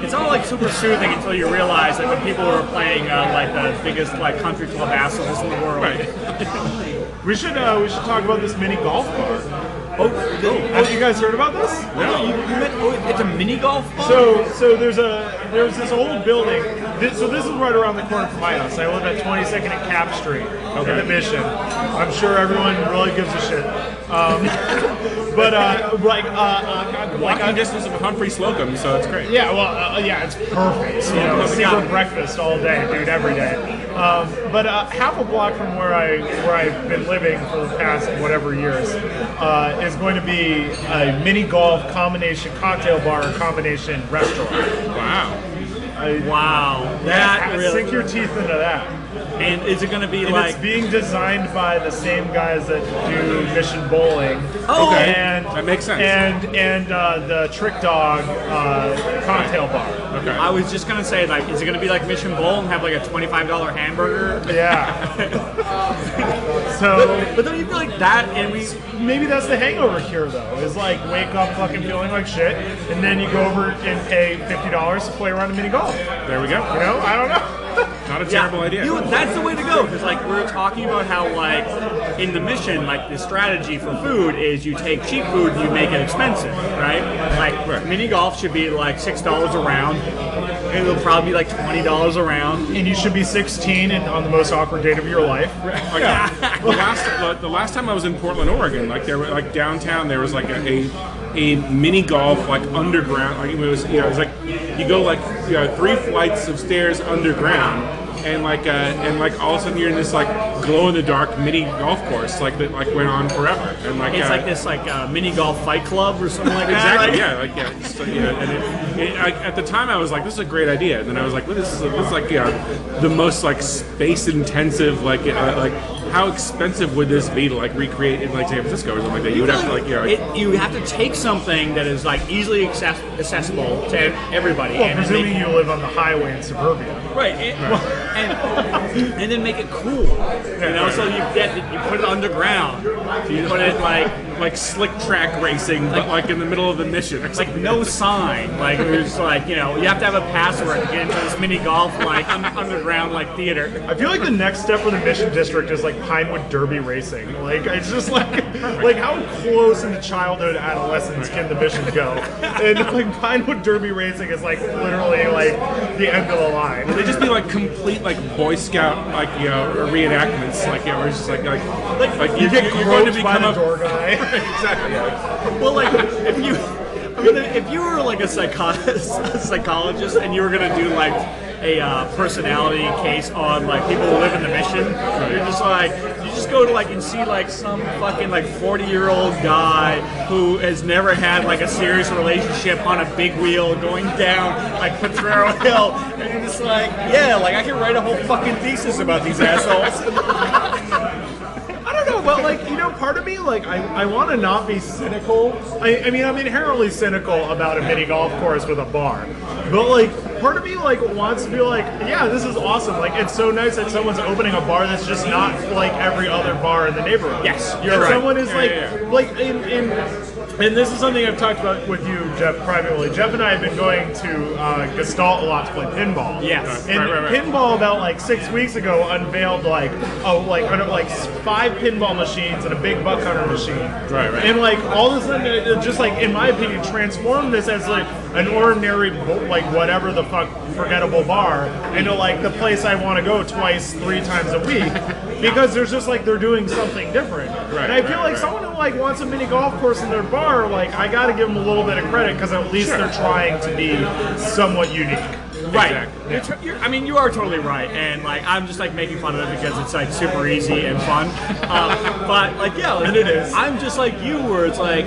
It's all like super soothing until you realize that the people who are playing like the biggest like country club assholes in the world. Right. We should talk about this mini golf bar. Have you guys heard about this? No, you meant it's a mini golf bar? So there's this old building. So this is right around the corner from my house. I live at 22nd and Cap Street in the Mission. I'm sure everyone really gives a shit. Walking distance of Humphrey Slocum, so it's great. Yeah, well, yeah, it's perfect. You know, secret breakfast all day, dude, every day. But half a block from where I've been living for the past whatever years is going to be a mini golf combination cocktail bar combination restaurant. Wow. Wow, that really. Sink your teeth into that. And is it going to be And like? it's being designed by the same guys that do Mission Bowling. Oh, okay. And That makes sense. And the Trick Dog cocktail bar. Okay. I was just gonna say, like, is it gonna be like Mission Bowl and have like a $25 hamburger? Yeah. So But don't you feel like that? And maybe that's the hangover cure, though. Is like wake up fucking feeling like shit, and then you go over and pay $50 to play around a mini golf. There we go. You know, I don't know. Not a terrible idea. That's the way to go. Because like we were talking about how like in the Mission, like the strategy for food is you take cheap food and you make it expensive, right? Like mini golf should be like $6 a round. It'll probably be like $20 a round. And you should be 16 and on the most awkward date of your life. Like, the last time I was in Portland, Oregon, like there were like downtown, there was like a mini golf like underground. Like it was like you go like 3 flights of stairs underground, and like all of a sudden you're in this like glow in the dark mini golf course like that like went on forever, and like It's like this mini golf fight club or something like that. Exactly. It's like, at the time I was like, this is a great idea, and then I was like, well, this is like the most like space intensive like how expensive would this be to like recreate in like San Francisco or something like that? You would have to like you have to take something that is like easily accessible to everybody. Well, presuming you live on the highway in suburbia. Right, and then make it cool. So you put it underground. So you put it like slick track racing, but like in the middle of the mission. It's like no sign. Like there's like you have to have a password to get into this mini golf like underground like theater. I feel like the next step for the Mission District is like Pinewood Derby racing. Like it's just like how close into childhood, adolescence can the Mission go? And like Pinewood Derby racing is like literally like the end of the line. They just be like complete like Boy Scout like reenactments like where it's just like you get you're going to groped by become the door guy. Exactly. Well, like if you were like a psychologist and you were gonna do like a personality case on like people who live in the Mission, you're just like you just go to like and see like some fucking like 40-year-old guy who has never had like a serious relationship on a big wheel going down like Potrero Hill, and you're just like, yeah, like I can write a whole fucking thesis about these assholes. I don't know, but like, part of me, like, I want to not be cynical. I mean, I'm inherently cynical about a mini golf course with a bar. But like, part of me, like, wants to be like, yeah, this is awesome. Like, it's so nice that someone's opening a bar that's just not like every other bar in the neighborhood. Yes, you're right. Someone is like and this is something I've talked about with you, Jeff, privately. Jeff and I have been going to Gestalt a lot to play pinball. Yes. And pinball about like 6 weeks ago unveiled like 5 pinball machines and a big buck hunter machine. Right. And like all of a sudden, it just like in my opinion, transformed this as like an ordinary like whatever the fuck forgettable bar into like the place I want to go 3 times a week because there's just like they're doing something different. Right, and I feel like someone who like wants a mini golf course in their bar, like I got to give them a little bit of credit because at least they're trying to be somewhat unique. Right. Exactly. I mean, you are totally right, and like I'm just like making fun of it because it's like super easy and fun. But like, yeah, like, And it is. I'm just like you, where it's like,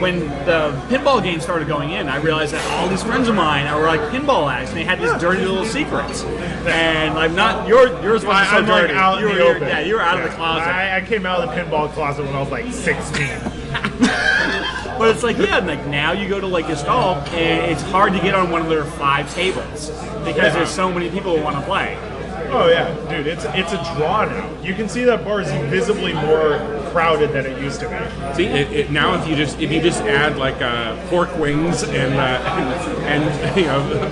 when the pinball game started going in, I realized that all these friends of mine were like pinball addicts, and they had these dirty little secrets. And I'm not yours wasn't so I'm like dirty. out in the open. Yeah, you were out of the closet. I came out of the pinball closet when I was like 16. But it's like, yeah, like now you go to like Gestalt, and it's hard to get on one of their 5 tables because there's so many people who want to play. Oh yeah, dude, it's a draw now. You can see that bar is visibly more crowded than it used to be. See, now if you just add like pork wings and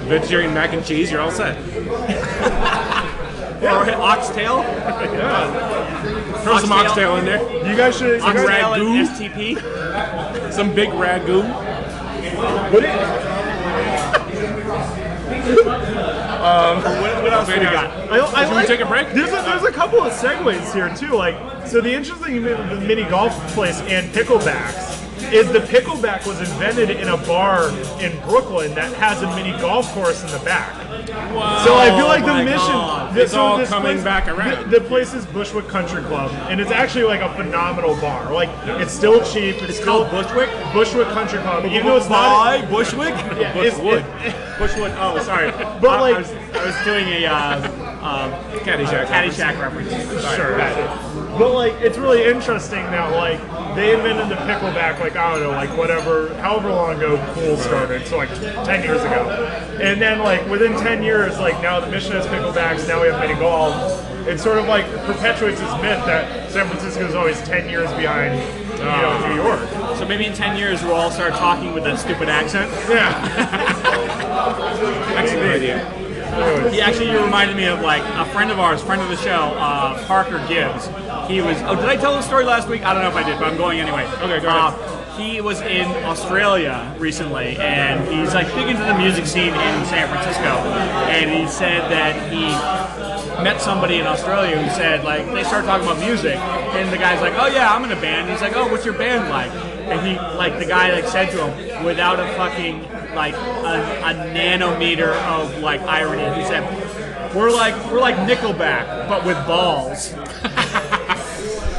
vegetarian mac and cheese, you're all set. Or oxtail. Throw some oxtail in there. You guys should. Oxtail ragu. and STP. Some big ragu. What else we got? Should we take a break? There's a couple of segues here too. Like, so the interesting thing with the mini golf place and picklebacks is the pickleback was invented in a bar in Brooklyn that has a mini golf course in the back. Wow. So I feel like the my mission, God. It's all coming back around. The place is Bushwick Country Club, and it's actually like a phenomenal bar. Like it's still cheap. It's still called Bushwick? Bushwick Country Club. Even though it's not Bushwick? yeah, it's- Bushwood. Bushwood. Oh, sorry. But I like- was doing a Caddyshack reference. Sure. But like, it's really interesting that like they invented the pickleback like I don't know like however long ago pool started, so like 10 years ago, and then like within 10 years like now the Mission has picklebacks, now we have mini golf. It sort of like perpetuates this myth that San Francisco is always 10 years behind New York. So maybe in 10 years we'll all start talking with that stupid accent. Yeah. Excellent idea. Anyways. Yeah, actually, you reminded me of like a friend of ours, friend of the show, Parker Gibbs. He was. Oh, did I tell the story last week? I don't know if I did, but I'm going anyway. Okay, go ahead. He was in Australia recently, and he's like big into the music scene in San Francisco. And he said that he met somebody in Australia who said like they started talking about music, and the guy's like, "Oh yeah, I'm in a band." And he's like, "Oh, what's your band like?" And he like the guy like said to him without a fucking like a nanometer of like irony. He said, we're like Nickelback, but with balls.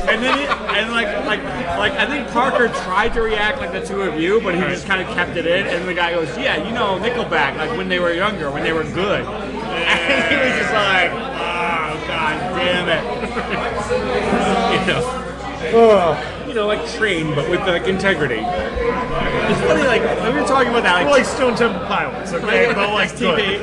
And then I think Parker tried to react like the two of you, but he just kind of kept it in. And the guy goes, "Yeah, you know, Nickelback, like when they were younger, when they were good." And he was just like, "Oh, god damn it!" You know, like Train, but with like integrity. It's funny, like we were talking about that, like Stone Temple Pilots, okay? But like TV.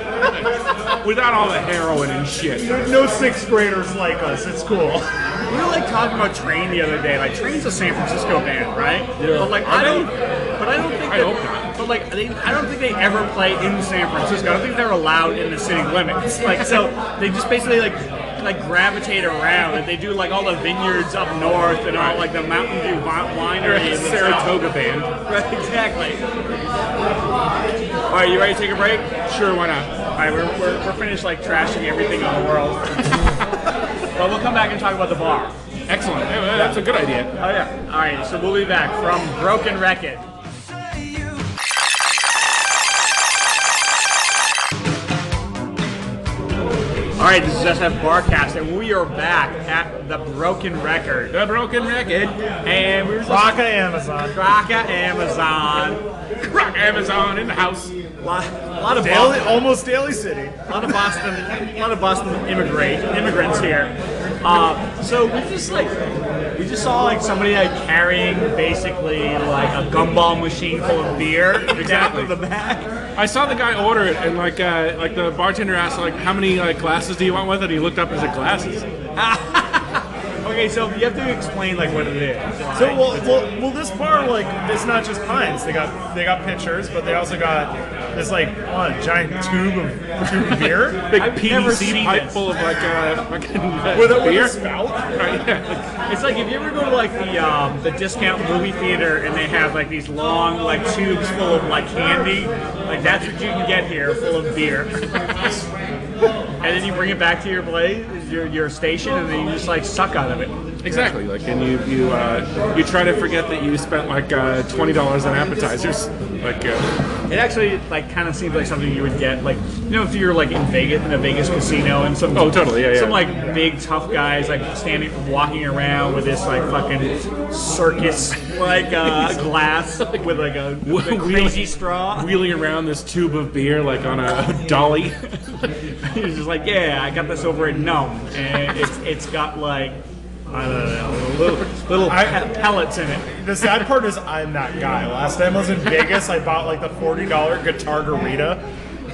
Without all the heroin and shit. No sixth graders like us. It's cool. We were like talking about Train the other day. Like Train's a San Francisco band, right? Yeah. But like I don't think. I hope not. But like I don't think they ever play in San Francisco. I don't think they're allowed in the city limits. Like so, they just basically like gravitate around. And they do like all the vineyards up north and all like the Mountain Dew wineries. Saratoga band. Right, exactly. All right, you ready to take a break? Sure, why not? All right, we're finished like trashing everything in the world. But we'll come back and talk about the bar. Excellent. Yeah, that's a good idea. Oh yeah. All right, so we'll be back from Broken Record. All right, this is SFBarkast, and we are back at the Broken Record. The Broken Record. And we were Rock Amazon. Amazon. Rock Amazon in the house. A lot of Almost Daly City. A lot of Boston immigrants here. So we just saw like somebody like carrying basically like a gumball machine full of beer down to the back. I saw the guy order it, and like the bartender asked like, how many like glasses do you want with it? And he looked up and said glasses. Okay, so you have to explain like what it is. So well, this bar like it's not just pints. They got pitchers, but they also got this like giant tube of beer, Big I've never PVC seen pipe this. full of like fucking with beer. a spout. Right, yeah. It's like if you ever go to like the discount movie theater and they have like these long like tubes full of like candy, like that's what you can get here, full of beer. And then you bring it back to your place, your station, and then you just like suck out of it. Exactly. Like, and you try to forget that you spent like $20 on appetizers. Like, it actually like kind of seems like something you would get like if you're like in a Vegas casino and some some like big tough guys like walking around with this like fucking circus like glass with like a crazy straw wheeling around this tube of beer like on a dolly. He's just like, yeah, I got this over at Nome, and it's got like I don't know, little pellets in it. The sad part is I'm that guy. Last time I was in Vegas, I bought like the $40 guitar garita.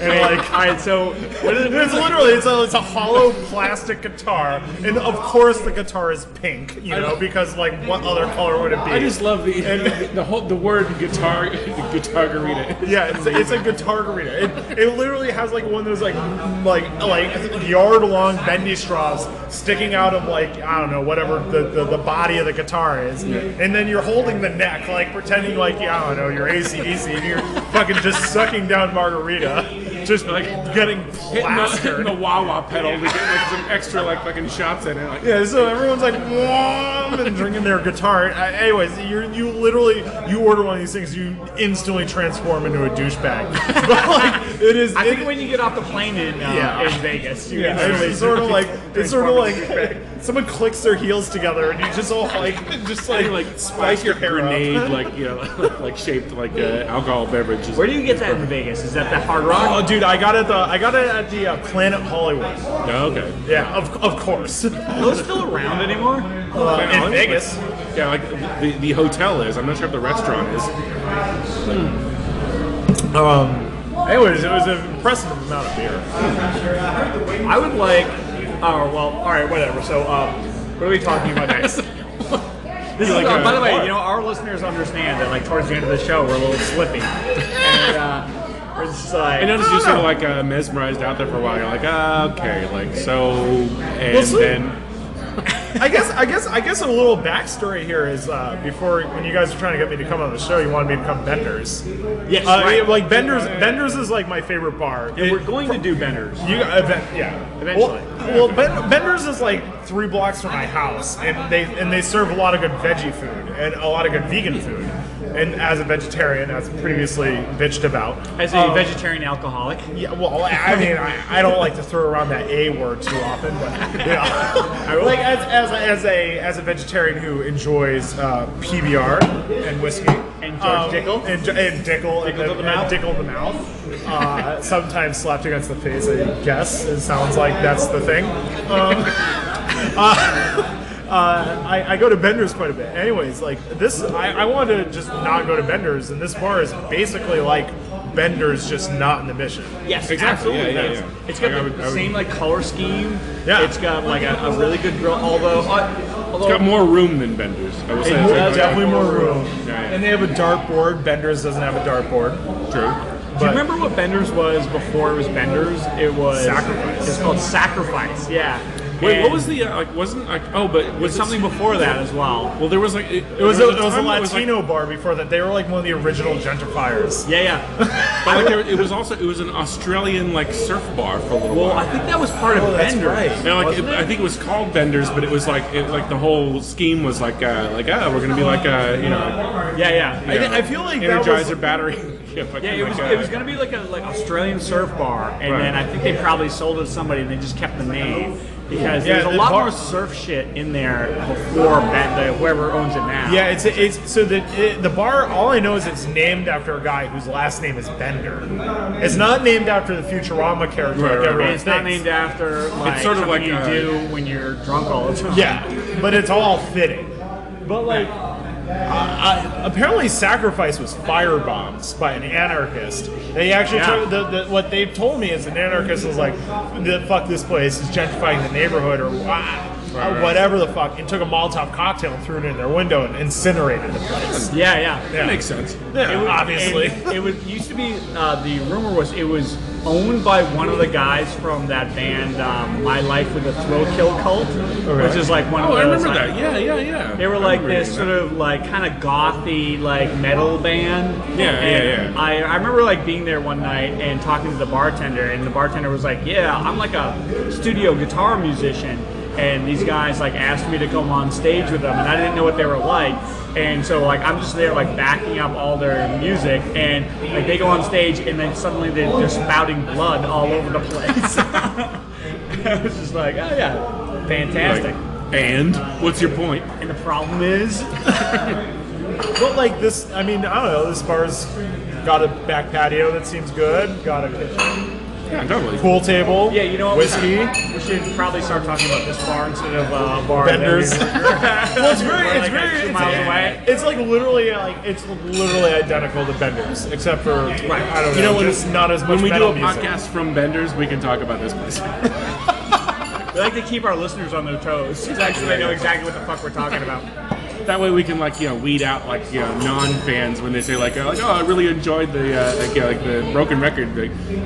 And like, all right, so what is it? It's literally it's a hollow plastic guitar, and of course the guitar is pink, because like what other color would it be? I just love the word guitar garita. Yeah, it's a guitar garita. It literally has like one of those like yard long bendy straws sticking out of like I don't know whatever the body of the guitar is, and then you're holding the neck like pretending like I don't know you're AC/DC and you're fucking just sucking down margarita. Just like getting plastered. Hitting the wah-wah pedal to get like some extra like fucking shots in it. Like, yeah, so everyone's like wah, and drinking their guitar. Anyways, you literally order one of these things, you instantly transform into a douchebag. But like it is. I think when you get off the plane in Vegas, it's sort of like someone clicks their heels together and you just all like spike your grenade like shaped like alcohol beverages. Where do you get that in Vegas? Is that the Hard Rock? Oh, dude, I got it at the Planet Hollywood. Oh, okay. Yeah, of course. Are those still around anymore? In Vegas. Yeah, like the hotel is. I'm not sure if the restaurant is. Anyways, it was an impressive amount of beer. I would like. Oh well, all right, whatever. So, what are we talking about next? This is, by the way, our listeners understand that like towards the end of the show we're a little slippy, and we're just like. I noticed you sort of like mesmerized out there for a while. You're like, okay, like so, and then. I guess a little backstory here is before when you guys were trying to get me to come on the show, you wanted me to come Bender's. Yes, right. Bender's is like my favorite bar. And we're going to do Bender's. Eventually. Well, well, Bender's is like 3 blocks from my house, and they serve a lot of good veggie food and a lot of good vegan food. And as a vegetarian, as previously bitched about, As a vegetarian alcoholic. yeah, well, I mean, I don't like to throw around that A word too often, but like as a vegetarian who enjoys PBR and whiskey And George Dickel. and Dickel Dickel to the mouth. Dickel in the mouth, sometimes slapped against the face. I guess it sounds like that's the thing. I go to Bender's quite a bit. Anyways, like this, I wanted to just not go to Bender's, and this bar is basically like Bender's, just not in the Mission. Yes, Exactly, absolutely. yeah, It's- yeah. It's got Like, I the would- same like color scheme. Yeah. It's got like a really good grill. Although It's got more room than Bender's. I will say. It It's does like- Definitely more room. Yeah, yeah. And they have a dartboard. Bender's doesn't have a dartboard. True. do you remember what Bender's was before it was Bender's? It was Sacrifice. It's called Sacrifice. Yeah. Wait, And what was the like? Wasn't like? Oh, but it was something before that as well. Well, there was like It was a time that was, like- Latino bar before that. They were like one of the original gentrifiers. Yeah, yeah. But like, it was also an Australian like surf bar for a little Well, while. I think that was part of that's Bender's. right. And like I think it was called Bender's, but it was like the whole scheme was like we're gonna be like Yeah, yeah. I feel like that Energizer was battery. Yeah, it was gonna be like a Australian surf bar, and Right. then I think they probably sold it to somebody, and they just kept the name because Yeah, there's a the lot bar- more surf shit in there before whoever owns it now. Yeah, it's so the bar. All I know is it's named after a guy whose last name is Bender. It's not named after the Futurama character Right, like right, everyone right. It's not thinks. named after like sort of something like, you do when you're drunk all the time. Yeah, but it's all fitting. But like, apparently, Sacrifice was firebombs by an anarchist. They actually Yeah. what they've told me is an anarchist was like, "Fuck this place, is gentrifying the neighborhood," or whatever the fuck, and took a Molotov cocktail and threw it in their window and incinerated the place. Yeah, yeah. Yeah. Makes sense. Yeah, was- obviously. and it was used to be. The rumor was it was owned by one of the guys from that band, My Life with the Thrill Kill Cult, which is like one of Oh, I those. remember like, that. Yeah. They were I like remember this hearing sort that. of like kind of gothy like metal band. Yeah, And yeah. I remember like being there one night and talking to the bartender, and the bartender was like, "Yeah, I'm like a studio guitar musician." And these guys like asked me to come on stage with them, and I didn't know what they were like. And so like I'm just there like backing up all their music, and like they go on stage, and then suddenly they're spouting blood all over the place. I was just like, oh yeah, fantastic. And what's your point? And the problem is, But like this, I mean, I don't know. This bar's got a back patio that seems good. Got a kitchen, Yeah, totally. pool table. yeah, you know what? Whiskey. We should probably start talking about this bar instead of bar. Bender's. Well, Well, it's very, it's very, 2 miles away. It's like literally identical to Bender's, except for I don't know, You know, when- just not as much When we do metal a music. podcast from Bender's, we can talk about this place. We like to keep our listeners on their toes, so they know exactly what the fuck we're talking about. That way we can weed out non-fans when they say oh, I really enjoyed the the Broken Record.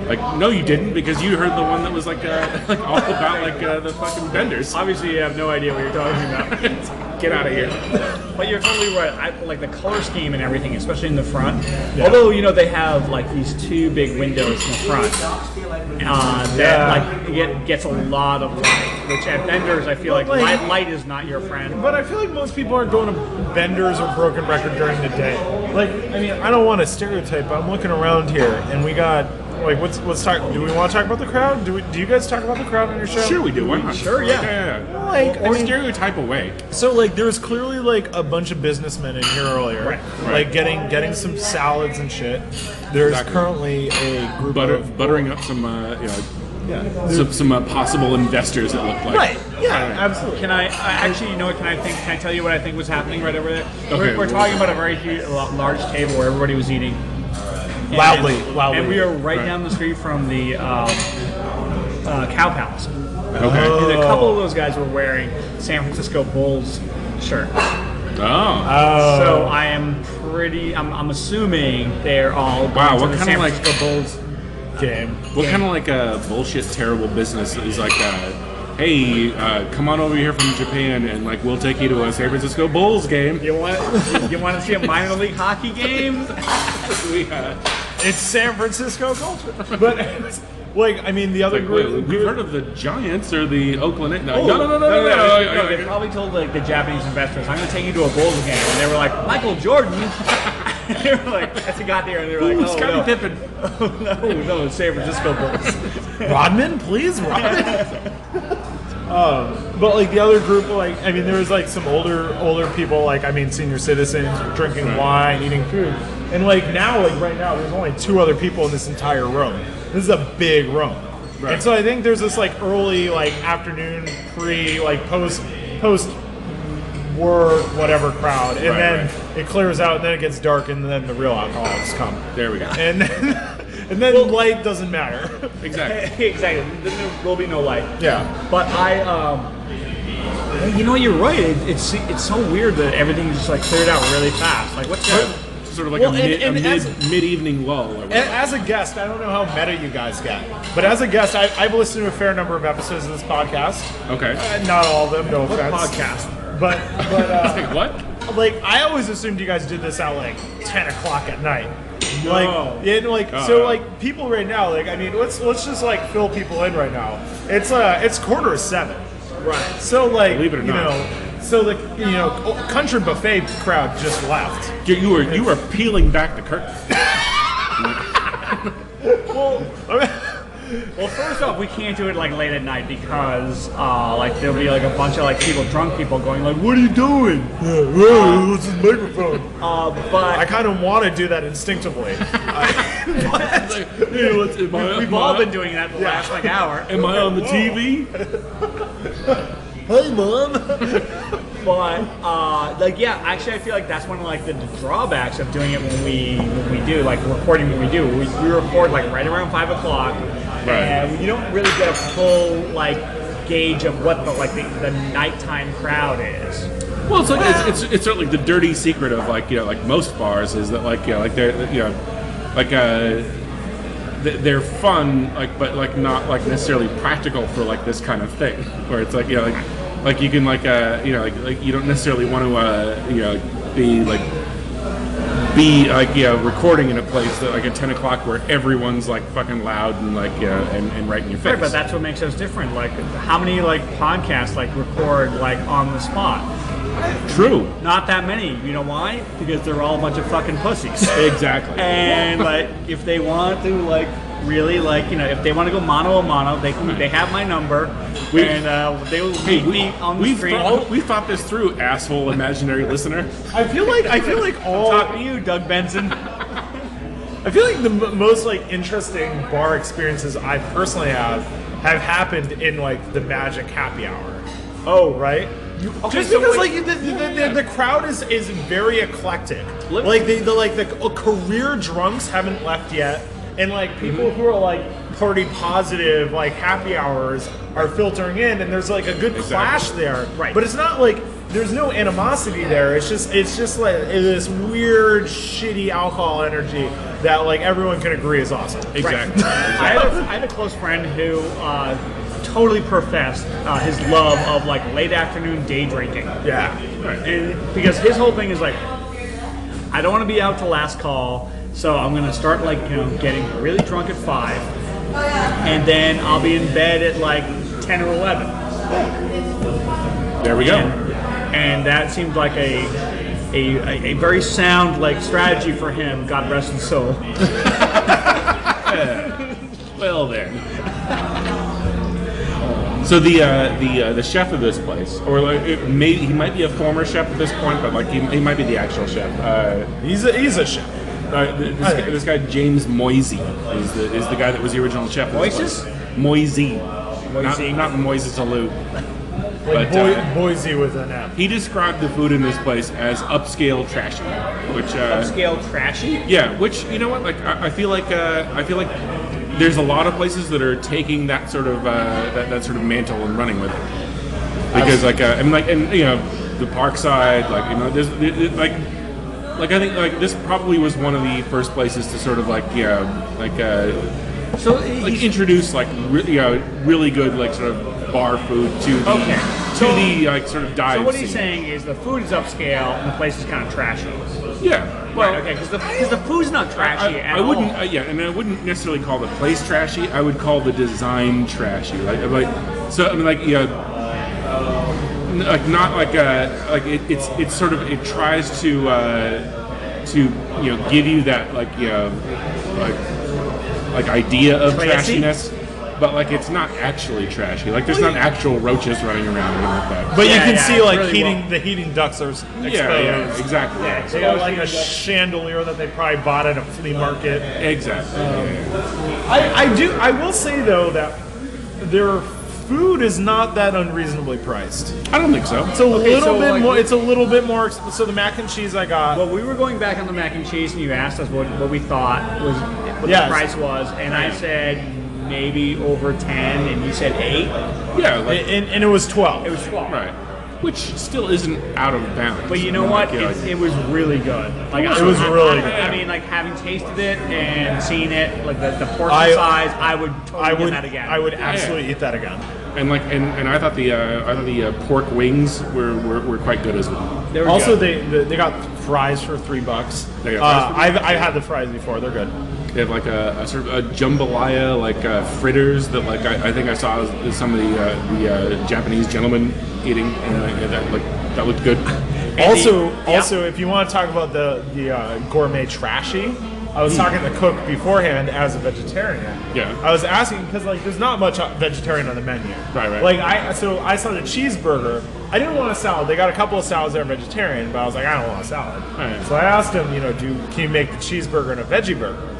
Like no, you didn't, because you heard the one that was all about the fucking Benders. Obviously, you have no idea what you're talking about. Get out of here. But you're totally right. I like the color scheme and everything, especially in the front. Although they have like these 2 big windows in the front that gets a lot of light. Which at Bender's, I feel like light is not your friend. But I feel like most people aren't going to Bender's or Broken Record during the day. Like, I mean, I don't want to stereotype, but I'm looking around here, and we got let's talk. Do we want to talk about the crowd? Do you guys talk about the crowd on your show? Sure, we do. Why not? Sure, yeah. Yeah. Like, I Or mean, stereotype away. so like there was clearly like a bunch of businessmen in here earlier, like getting some salads and shit. There's Exactly. currently a group of Buttering up some some possible investors, it looked like. Right. Yeah. Absolutely. Can I actually? You know what? Can I tell you what I think was happening right over there? Okay. We're talking about a very large table where everybody was eating. Loudly. And we are right down the street from the Cow Palace. Okay. And a couple of those guys were wearing San Francisco Bulls shirts. Oh. So I am I'm assuming they're all going Wow, to what the kind San of, like- Francisco Bulls game. What kind of bullshit terrible business is hey, come on over here from Japan and we'll take you to a San Francisco Bulls game. You want to see a minor league hockey game? It's San Francisco culture. But like, I mean, the other Like, group. we've heard of the Giants or the Oakland. No, Oh, no. They probably told like the Japanese investors, "I'm going to take you to a Bulls game," and they were like, "Michael Jordan." They were like, as he got there, and they were like, "Oh Scottie no, Pippen. oh no, San Francisco Bulls." Rodman, please, Rodman. But like the other group, like, I mean, there was like some older people, like, I mean, senior citizens drinking wine, eating food, and like now, like right now, there's only 2 other people in this entire room. This is a big room, Right. and so I think there's this like early, like afternoon, pre, like post work, whatever crowd, and then it clears out, and then it gets dark, and then the real alcoholics come. There we go. And then light doesn't matter. Exactly. Exactly. There will be no light. Yeah. But you know, you're right. It's so weird that everything's just like cleared out really fast. Like what's that? Sort of like Well, a and as- mid-evening lull. Or whatever. As a guest, I don't know how meta you guys get, but as a guest, I've listened to a fair number of episodes of this podcast. Okay. Not all of them, no offense. Podcast. But Like, what? like, I always assumed you guys did this at like 10 o'clock at night. No. Like, yeah, like so, like people right now, like, I mean, let's just like fill people in right now. It's 6:45. Right. So like, Believe it or you not. know, so the country buffet crowd just left. You were peeling back the curtain. Well, first off, we can't do it like late at night because like there'll be like a bunch of like drunk people going like, "What are you doing?" What's this microphone? But I kind of want to do that instinctively. we've all been doing that the last like hour. Am I on the TV? Hey, mom. But like, yeah, actually, I feel like that's one of like the drawbacks of doing it when we do like recording when we do. We record like right around 5 o'clock, and you don't really get a full like gauge of what the nighttime crowd is. Well, it's like it's certainly the dirty secret of like like most bars is that like like they're like they're fun, like, but like not like necessarily practical for like this kind of thing, where it's like like you can like like you don't necessarily want to be recording in a place that like at 10 o'clock where everyone's like fucking loud and like and right in your face. Right, but that's what makes us different. Like, how many like podcasts like record like on the spot? True. Not that many. You know why? Because they're all a bunch of fucking pussies. Exactly. And like, if they want to like really like if they want to go mano a mano, they can. They have my number, and they will meet me on the street. We thought this through, asshole imaginary listener. I feel like all. Talking to you, Doug Benson. I feel like the most like interesting bar experiences I personally have happened in like the Magic Happy Hour. Oh, right. Just so because wait- like the crowd is very eclectic. Like the career drunks haven't left yet, and like people who are like party positive, like happy hours are filtering in, and there's like a good clash there. Right. But it's not like there's no animosity there. It's just like this weird, shitty alcohol energy that like everyone can agree is awesome. Exactly. I had a close friend who totally professed his love of like late afternoon day drinking. Yeah. And because his whole thing is like, I don't want to be out till last call, so I'm gonna start like getting really drunk at 5, and then I'll be in bed at like 10 or 11. There we go. And that seemed like a very sound like strategy for him. God rest his soul. Well, there. So the chef of this place, or like he might be a former chef at this point, but like he might be the actual chef. He's a chef. This guy James Moisey is the guy that was the original chef. Of this Moises? place. Moisey, not Moises Alou. Like But Boise with an M. he described the food in this place as upscale trashy, which Upscale trashy. yeah, which you know what, like I feel like there's a lot of places that are taking that sort of that sort of mantle and running with it, because like I mean, like, and the Parkside, like there's like I think like this probably was one of the first places to sort of like So like introduce like really good like sort of bar food to the the like sort of dive So what he's scene. saying is the food is upscale and the place is kind of trashy. Yeah. Well, Okay, because the food's not trashy at I wouldn't, all. and I wouldn't necessarily call the place trashy. I would call the design trashy. So I mean, like not like it's sort of it tries to give you that like idea of Classy? trashiness. But like it's not actually trashy. Like there's not actual roaches running around or anything like that. But you Yeah, can yeah, see it's like really the heating ducts are exposed. Yeah, exactly. Yeah, They got like a chandelier that they probably bought at a flea market. Exactly. I will say though that their food is not that unreasonably priced. I don't think so. It's a little so, bit like- more. It's a little bit more. So the mac and cheese I got. Well, we were going back on the mac and cheese, and you asked us what we thought was what Yes. the price was, and I said maybe over 10, and you said 8. Yeah, like, and it was 12. It was 12. right. Which still isn't out of bounds. But you know Like, what? you know, It was really good. Like It was really good. I mean, like having tasted it and seen it, like the portion I- size, I would totally get that again. I would absolutely eat that again. and I thought the pork wings were quite good as well. They were Also, good. they got fries for $3. They got fries for I've had the fries before. They're good. They have like a sort of a jambalaya, like fritters that like I think I saw some of the Japanese gentlemen eating, and that looked good. Also, if you want to talk about the gourmet trashy, I was talking to the cook beforehand as a vegetarian. Yeah. I was asking because like there's not much vegetarian on the menu. Right. Like I saw the cheeseburger. I didn't want a salad. They got a couple of salads that are vegetarian, but I was like, I don't want a salad. Right. So I asked him, can you make the cheeseburger and a veggie burger?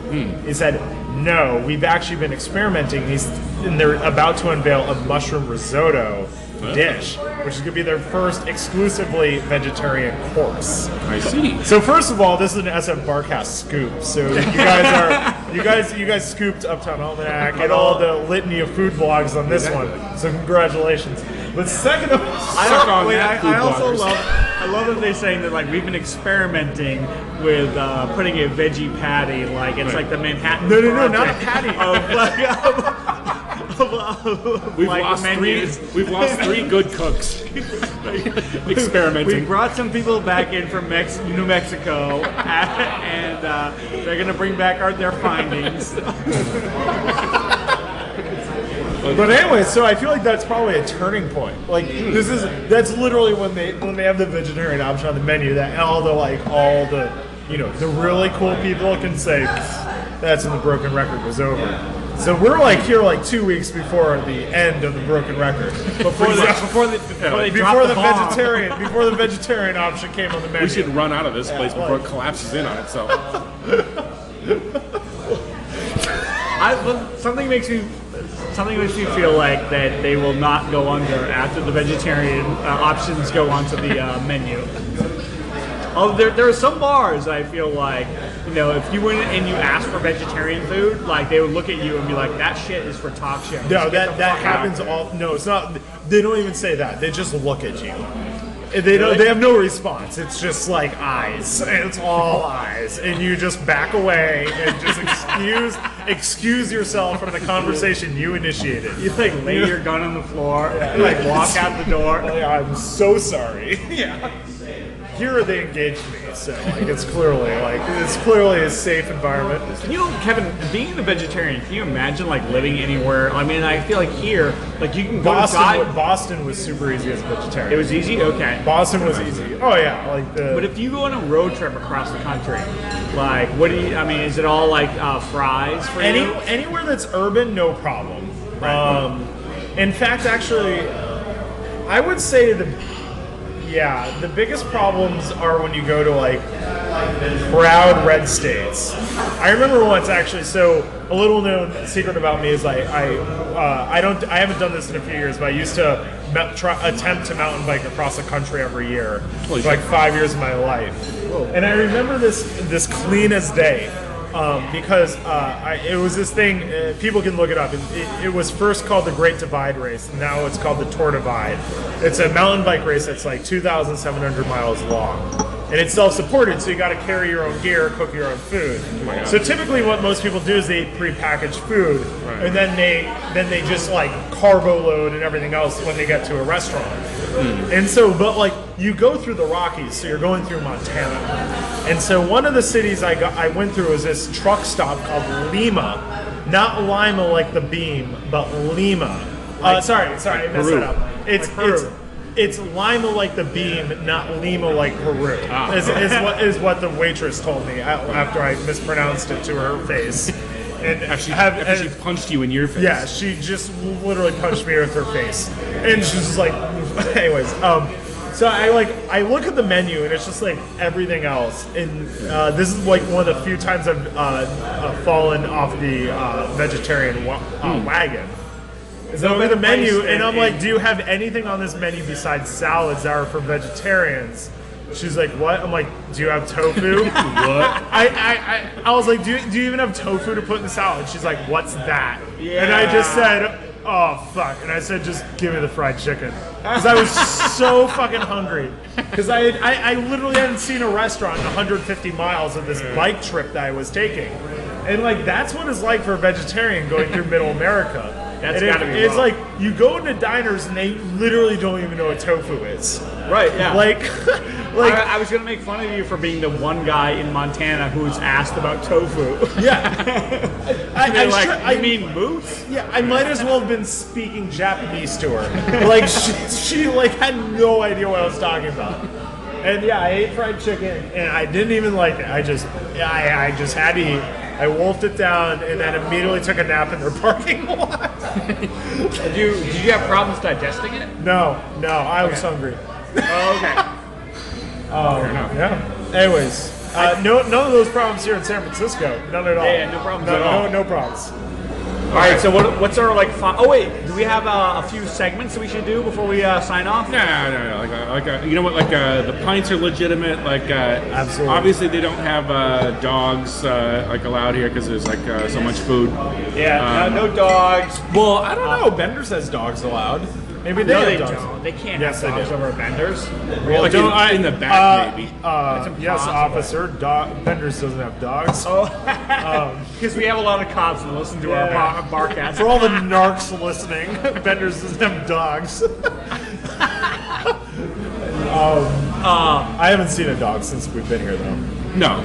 He said, no. We've actually been experimenting. And they're about to unveil a mushroom risotto dish, which is going to be their first exclusively vegetarian course. I see. So first of all, this is an SFBarkast scoop. So you guys scooped Uptown Almanac and all the litany of food blogs on this one. So congratulations. But second of all, Suck on that, food I also bloggers. I love that they're saying that like we've been experimenting with putting a veggie patty, like it's like the Manhattan. No, not a Project patty. of We've like lost menus. We've lost 3 good cooks experimenting. We brought some people back in from New Mexico, and they're gonna bring back their findings. But anyway, so I feel like that's probably a turning point. Like that's literally when they have the vegetarian option on the menu that all the the really cool people can say that's when the broken record was over. So we're here 2 weeks before the end of the broken record. Before the vegetarian option came on the menu. We should run out of this place before it collapses in on itself. Something makes me feel like that they will not go under after the vegetarian options go onto the menu. Oh, there are some bars I feel like, if you went and you asked for vegetarian food, like they would look at you and be like, that shit is for talk shows. No, Get the that fuck happens out. all. No, it's not. They don't even say that. They just look at you. They don't. They have no response. It's just like eyes. It's all eyes, and you just back away and just excuse yourself from the conversation you initiated. You lay your gun on the floor, walk out the door. I'm so sorry. Yeah. Here they engaged me, so it's clearly a safe environment. Kevin, being a vegetarian, can you imagine living anywhere? I mean, I feel like here, you can go to Boston was super easy as a vegetarian. It was easy? Okay. Boston was easy. Oh yeah, But if you go on a road trip across the country, what do you, is it all fries for you? Anywhere that's urban, no problem. In fact, actually, I would say the biggest problems are when you go to proud red states. I remember once actually. So a little known secret about me is I haven't done this in a few years, but I used to attempt to mountain bike across the country every year for 5 years of my life. Whoa. And I remember this clean as day. Because it was this thing, people can look it up. It was first called the Great Divide Race, and now it's called the Tour Divide. It's a mountain bike race that's 2,700 miles long. and it's self-supported, so you got to carry your own gear, cook your own food. So typically, what most people do is they eat prepackaged food, and then they just like carbo load and everything else when they get to a restaurant. And so, but like you go through the Rockies, so you're going through Montana, and so one of the cities I went through was this truck stop called Lima, not Lima like the beam, but Lima. Sorry, I messed that up. It's Lima like the beam, not Lima like Peru. Is what the waitress told me after I mispronounced it to her face. And After she punched you in your face. yeah, she just literally punched me with her face, and she's just like, anyways. So I look at the menu and it's just like everything else, and this is like one of the few times I've fallen off the vegetarian wagon. So I look at the menu and I'm like, do you have anything on this menu besides salads that are for vegetarians? She's like, what? I'm like, do you have tofu? What? I was like, do you even have tofu to put in the salad? She's like, what's that? Yeah. And I just said, oh, fuck. And I said, just give me the fried chicken. Because I was so fucking hungry. Because I literally hadn't seen a restaurant in 150 miles of this bike trip that I was taking. And like, that's what it's like for a vegetarian going through middle America. It's like you go into diners and they literally don't even know what tofu is. Right, yeah. Like I was going to make fun of you for being the one guy in Montana who's asked about tofu. Yeah. I mean moose? Yeah, I might as well have been speaking Japanese to her. Like she like had no idea what I was talking about. And yeah, I ate fried chicken and I didn't even like it. I just had to eat. I wolfed it down and then immediately took a nap in their parking lot. Did you have problems digesting it? No, I was hungry. Oh, okay. Yeah. Anyways, none of those problems here in San Francisco. None at all. Yeah, no problems at all. No problems. All right, so what's our like? Oh wait, do we have a few segments that we should do before we sign off? No. You know what? Like the pints are legitimate. Like absolutely. Obviously, they don't have dogs like allowed here because there's like so much food. Yeah, no dogs. Well, I don't know. Bender's has dogs allowed. Maybe they have dogs. don't. They can't Yes, have they dogs do. over at Bender's. Well, like in the back, maybe. Yes, officer. Bender's doesn't have dogs. Because we have a lot of cops that listen to our barcast. For all the narcs listening, Bender's doesn't have dogs. I haven't seen a dog since we've been here, though. No.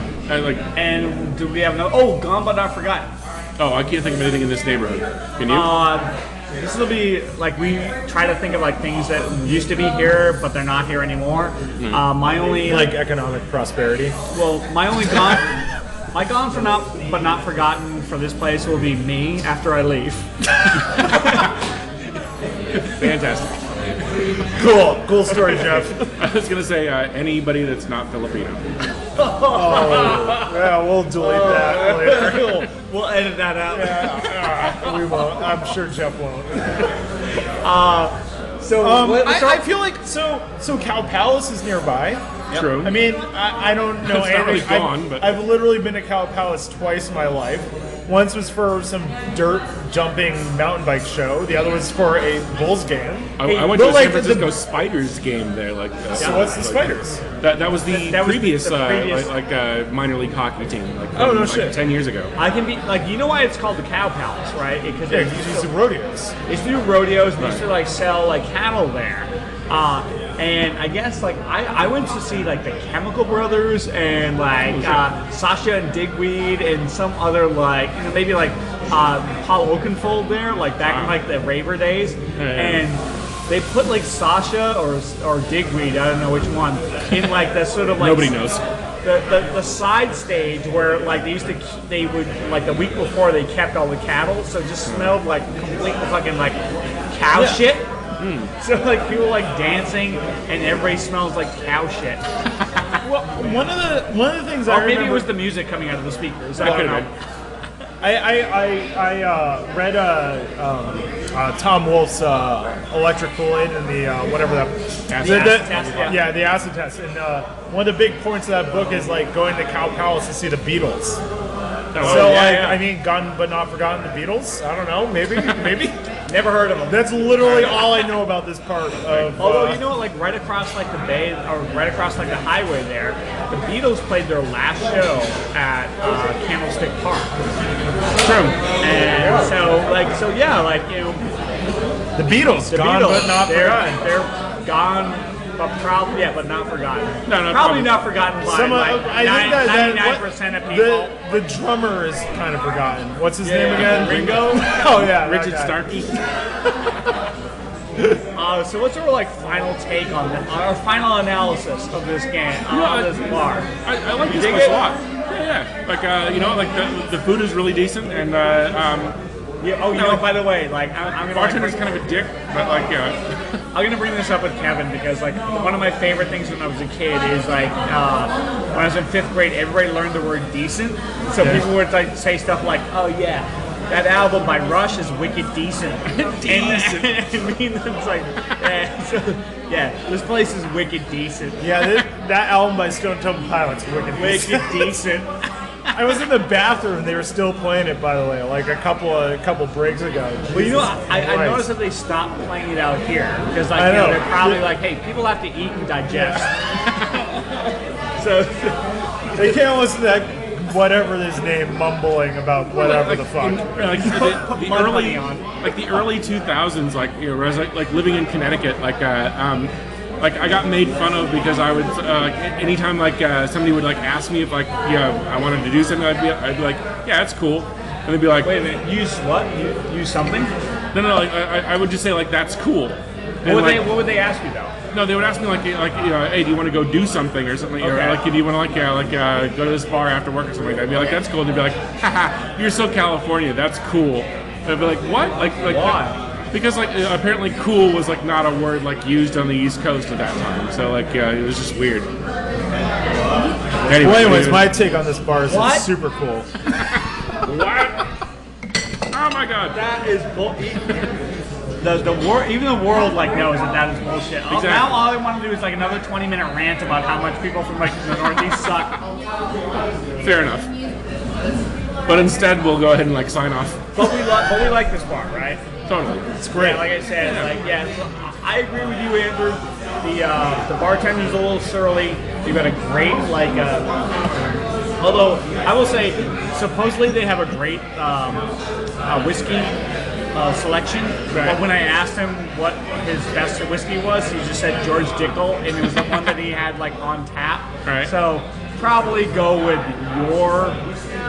And do we have no? Oh, gone but not forgotten. Oh, I can't think of anything in this neighborhood. Can you? This will be like we try to think of like things that used to be here but they're not here anymore. My only Like economic prosperity. my only gone for not but not forgotten for this place will be me after I leave. Fantastic. Cool story, Jeff. I was gonna say anybody that's not Filipino. Yeah, we'll delete that later. We'll edit that out. We won't. I'm sure Jeff won't. I feel like so Cow Palace is nearby. True. I mean, I don't know It's not really anything. gone, but- I've literally been to Cow Palace twice in my life. Once was for some dirt jumping mountain bike show. The other was for a Bulls game. I went to a But, San Francisco Spiders game there. So what's the Spiders? That was the That was previous, the previous- minor league hockey team. Like, no like shit. 10 years ago. I can be like, you know why it's called the Cow Palace, right? Because Yeah, you used to rodeos. they used to do rodeos. They used to like sell like cattle there. And I guess like I went to see like the Chemical Brothers and like Sasha and Digweed and some other like maybe like Paul Oakenfold there like back in like the raver days, and they put like Sasha or Digweed, I don't know which one, in like the sort of like Nobody knows. the side stage where like they would like the week before they kept all the cattle, so it just smelled like complete fucking like cow shit. So like people like dancing and everybody smells like cow shit. Well, one of the things I Or maybe remember, it was the music coming out of the speakers. I That don't could know. have been. I read Tom Wolfe's Electric Kool-Aid and the whatever that acid test, yeah. the acid test, and one of the big points of that book is like going to Cow Palace to see the Beatles. I mean, gone but not forgotten, the Beatles. I don't know, maybe. Never heard of them. That's literally all I know about this part of. Although you know, like right across like the bay or right across like the highway there, that the Beatles played their last show at Candlestick Park. True. And so yeah, like, you know, The Beatles, gone but not forgotten. They're gone, but probably but not forgotten. No, probably not forgotten by I think that 99% of people. The drummer is kind of forgotten. What's his name again? Ringo. Oh yeah, Richard that guy. Starkey. So what's our like final take on this? Our final analysis of this game, on this bar. I like this dig place it? a lot. Yeah. Like you know, like the food is really decent, and Yeah. Oh, you know, by the way, like I'm gonna bartender's kind of a dick, but like I'm gonna bring this up with Kevin because like one of my favorite things when I was a kid is like when I was in 5th grade, everybody learned the word decent. So people would like say stuff like, "Oh yeah, that album by Rush is wicked decent." Decent. And mean, it's like, this place is wicked decent. Yeah, that album by Stone Temple Pilots, wicked decent. I was in the bathroom; they were still playing it. By the way, like a couple breaks ago. Well, you know, I Christ. noticed that they stopped playing it out here because, like, you know, they're probably like, "Hey, people have to eat and digest." So they can't listen to that whatever his name mumbling about whatever the fuck. like the early 2000s, like you know, where I was like living in Connecticut, like I got made fun of because I would anytime like somebody would like ask me if like I wanted to do something, I'd be like, yeah, that's cool, and they'd be like, wait a minute, use what? Use something? no, like I would just say like that's cool. What would they ask you though? No, they would ask me like you know, hey, do you want to go do something or something? Or like, do you want to go to this bar after work or something like that? I'd be like, that's cool. And they'd be like, haha, you're so California, that's cool. And I'd be like, what? Like why? Because like apparently cool was like not a word like used on the East Coast at that time. So like it was just weird. Well, anyways, my take on this bar is What? it's super cool. What? Oh my god. That is bullshit. Even the world like knows that is bullshit. Exactly. Now all I want to do is like another 20-minute rant about how much people from like the Northeast suck. Fair enough. But instead, we'll go ahead and like sign off. But we like this bar, right? Totally. It's great. Yeah, like I said, I agree with you, Andrew. The bartender's a little surly. You've got a great although I will say, supposedly they have a great whiskey selection. Right. But when I asked him what his best whiskey was, he just said George Dickel, and it was the one that he had like on tap. Right. So probably go with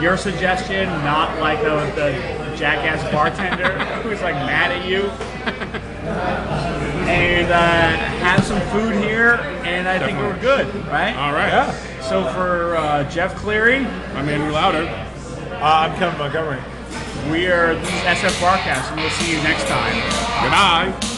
your suggestion, not like the jackass bartender who's like mad at you. And have some food here, and I think we're good, right? All right. Yeah. So for Jeff Cleary, I'm Andrew Louder. I'm Kevin Montgomery. this is SF Barkast, and we'll see you next time. Goodbye.